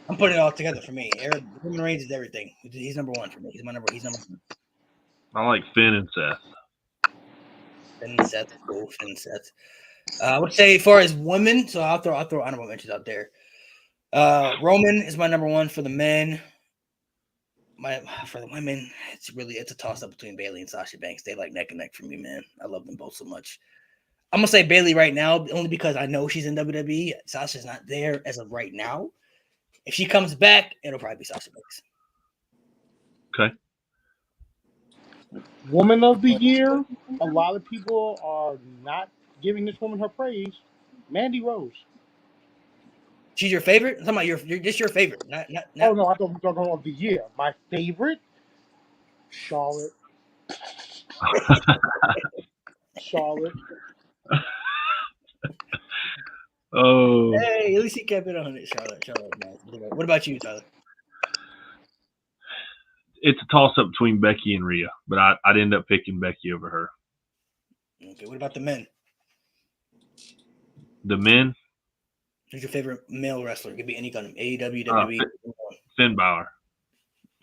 I'm putting it all together for me. Roman Reigns is everything. He's number one for me. He's number one. I like Finn and Seth. Finn and Seth, cool. Finn and Seth. I would say as far as women, so I'll throw honorable mentions out there. Roman is my number one for the men. For the women, it's a toss up between Bayley and Sasha Banks. They like neck and neck for me, man. I love them both so much. I'm gonna say Bayley right now, only because I know she's in WWE. Sasha's not there as of right now. If she comes back, it'll probably be Sasha Banks. Okay. Woman of the year, a lot of people are not giving this woman her praise. Mandy Rose. She's your favorite? I'm talking about just your favorite. Not Oh no, I thought we were talking about the year. My favorite, Charlotte. Charlotte. Oh, Hey, at least he kept it on it, Charlotte. Nice. What about you, Tyler? it's a toss up between Becky and Rhea, but I'd end up picking Becky over her. Okay, what about the men? The men, Who's your favorite male wrestler? It could be any kind of AEW, WWE. Finn Balor.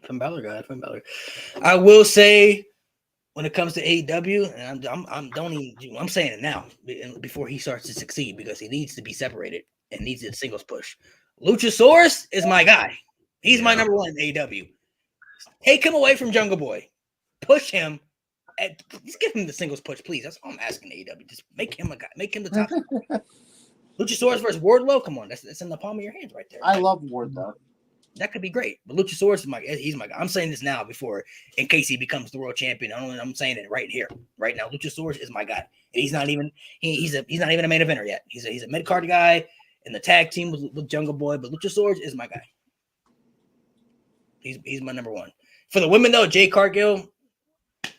Finn Balor. I will say, when it comes to AEW, and I'm saying it now before he starts to succeed, because he needs to be separated and needs a singles push. Luchasaurus is my guy. He's my number one in AEW. Take him away from Jungle Boy. Push him. Just give him the singles push, please. That's all I'm asking AEW. Just make him a guy. Make him the top. Luchasaurus versus Wardlow. Come on, that's in the palm of your hands right there. I love Wardlow. That could be great. But Luchasaurus is he's my guy. I'm saying this now in case he becomes the world champion. I'm saying it right here, right now. Luchasaurus is my guy. And he's not even he's not even a main eventer yet. He's a mid card guy in the tag team with Jungle Boy. But Luchasaurus is my guy. He's my number one. For the women though, Jade Cargill,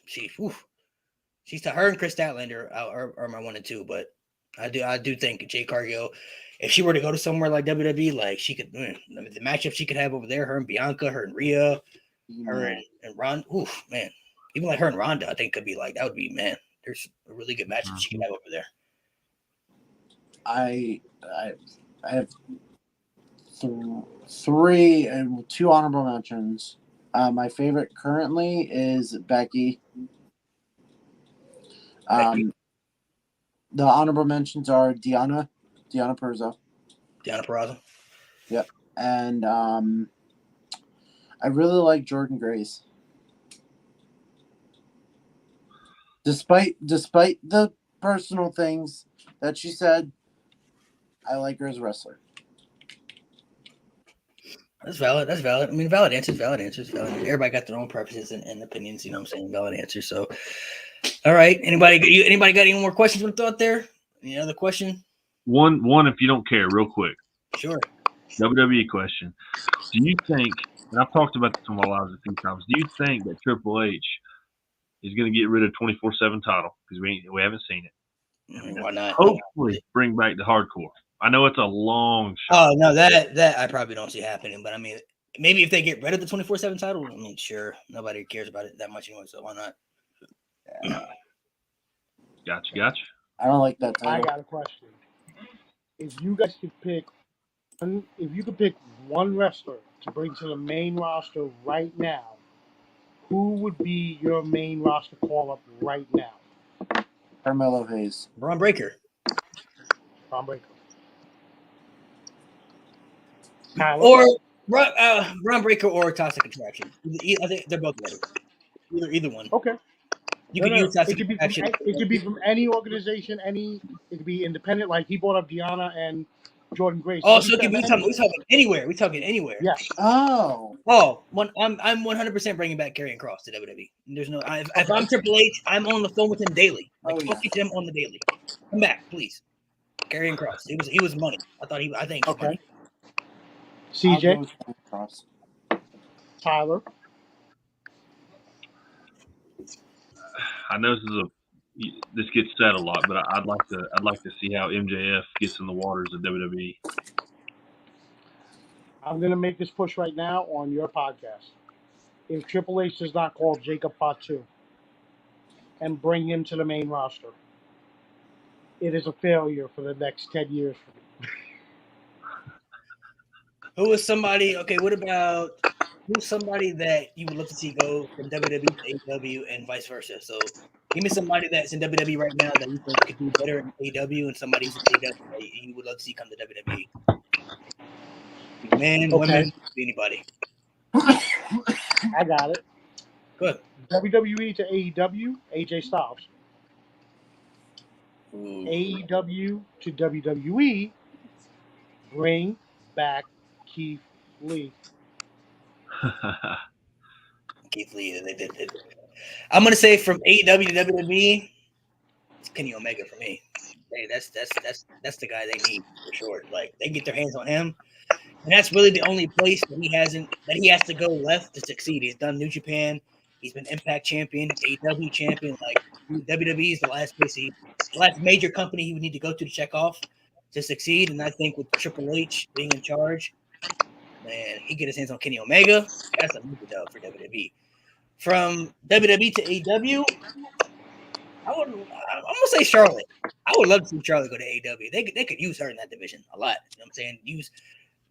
she's to her and Chris Statlander are my 1 and 2. But I do think Jade Cargill, if she were to go to somewhere like WWE, like she could, the matchup she could have over there, her and Bianca, her and Rhea, her and Ronda, man, even like her and Ronda, I think could be like, that would be, man, there's a really good matchup she could have over there. I have 3 and 2 honorable mentions. My favorite currently is Becky. The honorable mentions are Deonna Purrazzo. Deonna Purrazzo. Yep. And I really like Jordynne Grace. Despite the personal things that she said, I like her as a wrestler. That's valid. I mean, valid answers. Everybody got their own preferences and opinions, you know what I'm saying? Valid answers. So, all right. Anybody got any more questions you want to throw out there? Any other question? One, if you don't care, real quick. Sure. WWE question. Do you think, and I've talked about this on my lives a few times, do you think that Triple H is going to get rid of 24/7 title? Because we haven't seen it. Why not? Hopefully bring back the hardcore. I know it's a long shot. Oh, no, that I probably don't see happening. But, I mean, maybe if they get rid of the 24/7 title, I mean, sure, nobody cares about it that much anyway, so why not? Gotcha. I don't like that I title. got a question. If you guys could pick one wrestler to bring to the main roster right now, who would be your main roster call up right now? Carmelo Hayes. Braun Breaker. Tom Breaker. Tyler? Or Braun Breaker or Toxic Attraction. I think they're both ready. Either one. Okay. You could use Toxic It Attraction. could be from any organization, it could be independent. Like he brought up Deanna and Jordan Grace. Oh, so we talking anywhere. We talking anywhere. Yeah. Oh. I'm 100% bringing back Karrion Kross to WWE. There's no. If I'm Triple H, I'm on the phone with him daily. Like talking to him on the daily. Come back, please. Karrion Kross. He was money. I think. He's money. CJ. Tyler. I know this gets said a lot, but I'd like to see how MJF gets in the waters of WWE. I'm gonna make this push right now on your podcast. If Triple H does not call Jacob Fatu and bring him to the main roster, it is a failure for the next 10 years for me. Who is somebody? Okay, who's somebody that you would love to see go from WWE to AEW and vice versa? So give me somebody that's in WWE right now that you think could do better in AEW, and somebody who's in AEW that you would love to see come to WWE. Man, women, anybody. I got it. Good. WWE to AEW, AJ Styles. Ooh. AEW to WWE, bring back Keith Lee. Keith Lee, they did it. I'm gonna say from AEW to WWE, it's Kenny Omega for me. Hey, that's the guy they need for sure. Like they get their hands on him, and that's really the only place that he has to go left to succeed. He's done New Japan, he's been Impact champion, AEW champion. Like WWE is the last place the last major company he would need to go to check off to succeed. And I think with Triple H being in charge, man, he get his hands on Kenny Omega. That's a major dub for WWE. From WWE to AEW, I'm gonna say Charlotte. I would love to see Charlotte go to AEW. They could use her in that division a lot. You know what I'm saying?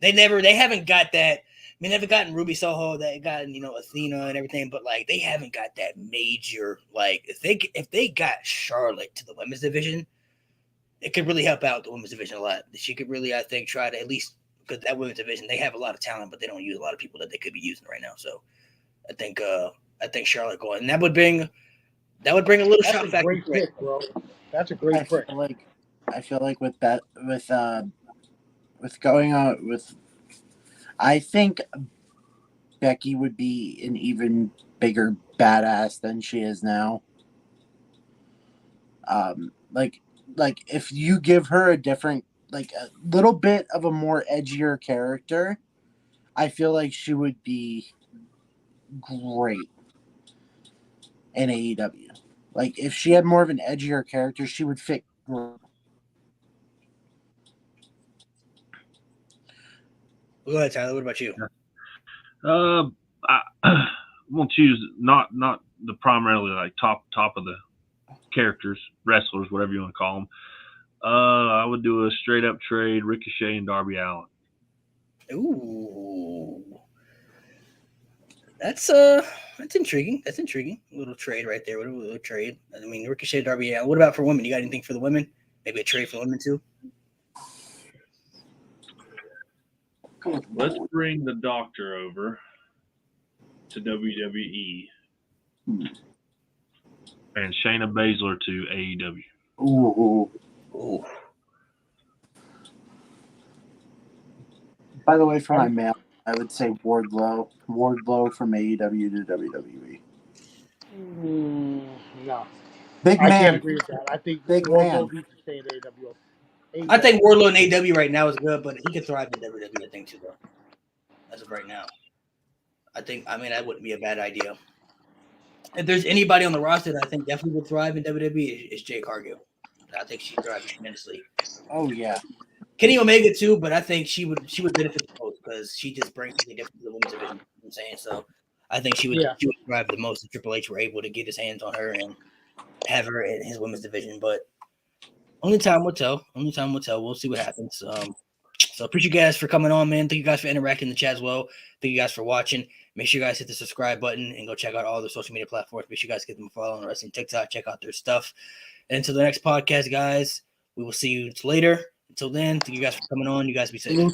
They haven't got that. I mean, they've gotten Ruby Soho, they've gotten Athena and everything, but like they haven't got that major. Like if they got Charlotte to the women's division, it could really help out the women's division a lot. She could really, I think, try to at least because that women's division they have a lot of talent, but they don't use a lot of people that they could be using right now. So I think Charlotte going, and that would bring a little shot back. Great pick, bro. That's a great pick. I feel like with going on with, I think Becky would be an even bigger badass than she is now. Like if you give her a different, like a little bit of a more edgier character, I feel like she would be great in AEW. Like if she had more of an edgier character, she would fit great. Go ahead, Tyler. What about you? I'm gonna choose not the primarily like top of the characters, wrestlers, whatever you want to call them. I would do a straight up trade, Ricochet and Darby Allin. Ooh, that's intriguing. That's intriguing. A little trade right there. What a little trade. I mean, Ricochet, Darby Allin. What about for women? You got anything for the women? Maybe a trade for women too. Let's bring the Doctor over to WWE and Shayna Baszler to AEW. Ooh. By the way, for my mail, I would say Wardlow from AEW to WWE. No. Big I man. can't agree with that. I think Wardlow needs to stay at AEW. I think Wardlow in AEW right now is good, but he could thrive in WWE, I think, too, though. As of right now. That wouldn't be a bad idea. If there's anybody on the roster that I think definitely would thrive in WWE, it's Jade Cargill. I think she thrives tremendously. Oh, yeah. Kenny Omega, too, but I think she would benefit the most because she just brings something different to the women's division. You know what I'm saying? So I think she would Yeah. thrive the most if Triple H were able to get his hands on her and have her in his women's division. But only time will tell. Only time will tell. We'll see what happens. So appreciate you guys for coming on, man. Thank you guys for interacting in the chat as well. Thank you guys for watching. Make sure you guys hit the subscribe button and go check out all their social media platforms. Make sure you guys get them a follow on Wrestling TikTok. Check out their stuff. And until the next podcast, guys, we will see you later. Until then, thank you guys for coming on. You guys be safe.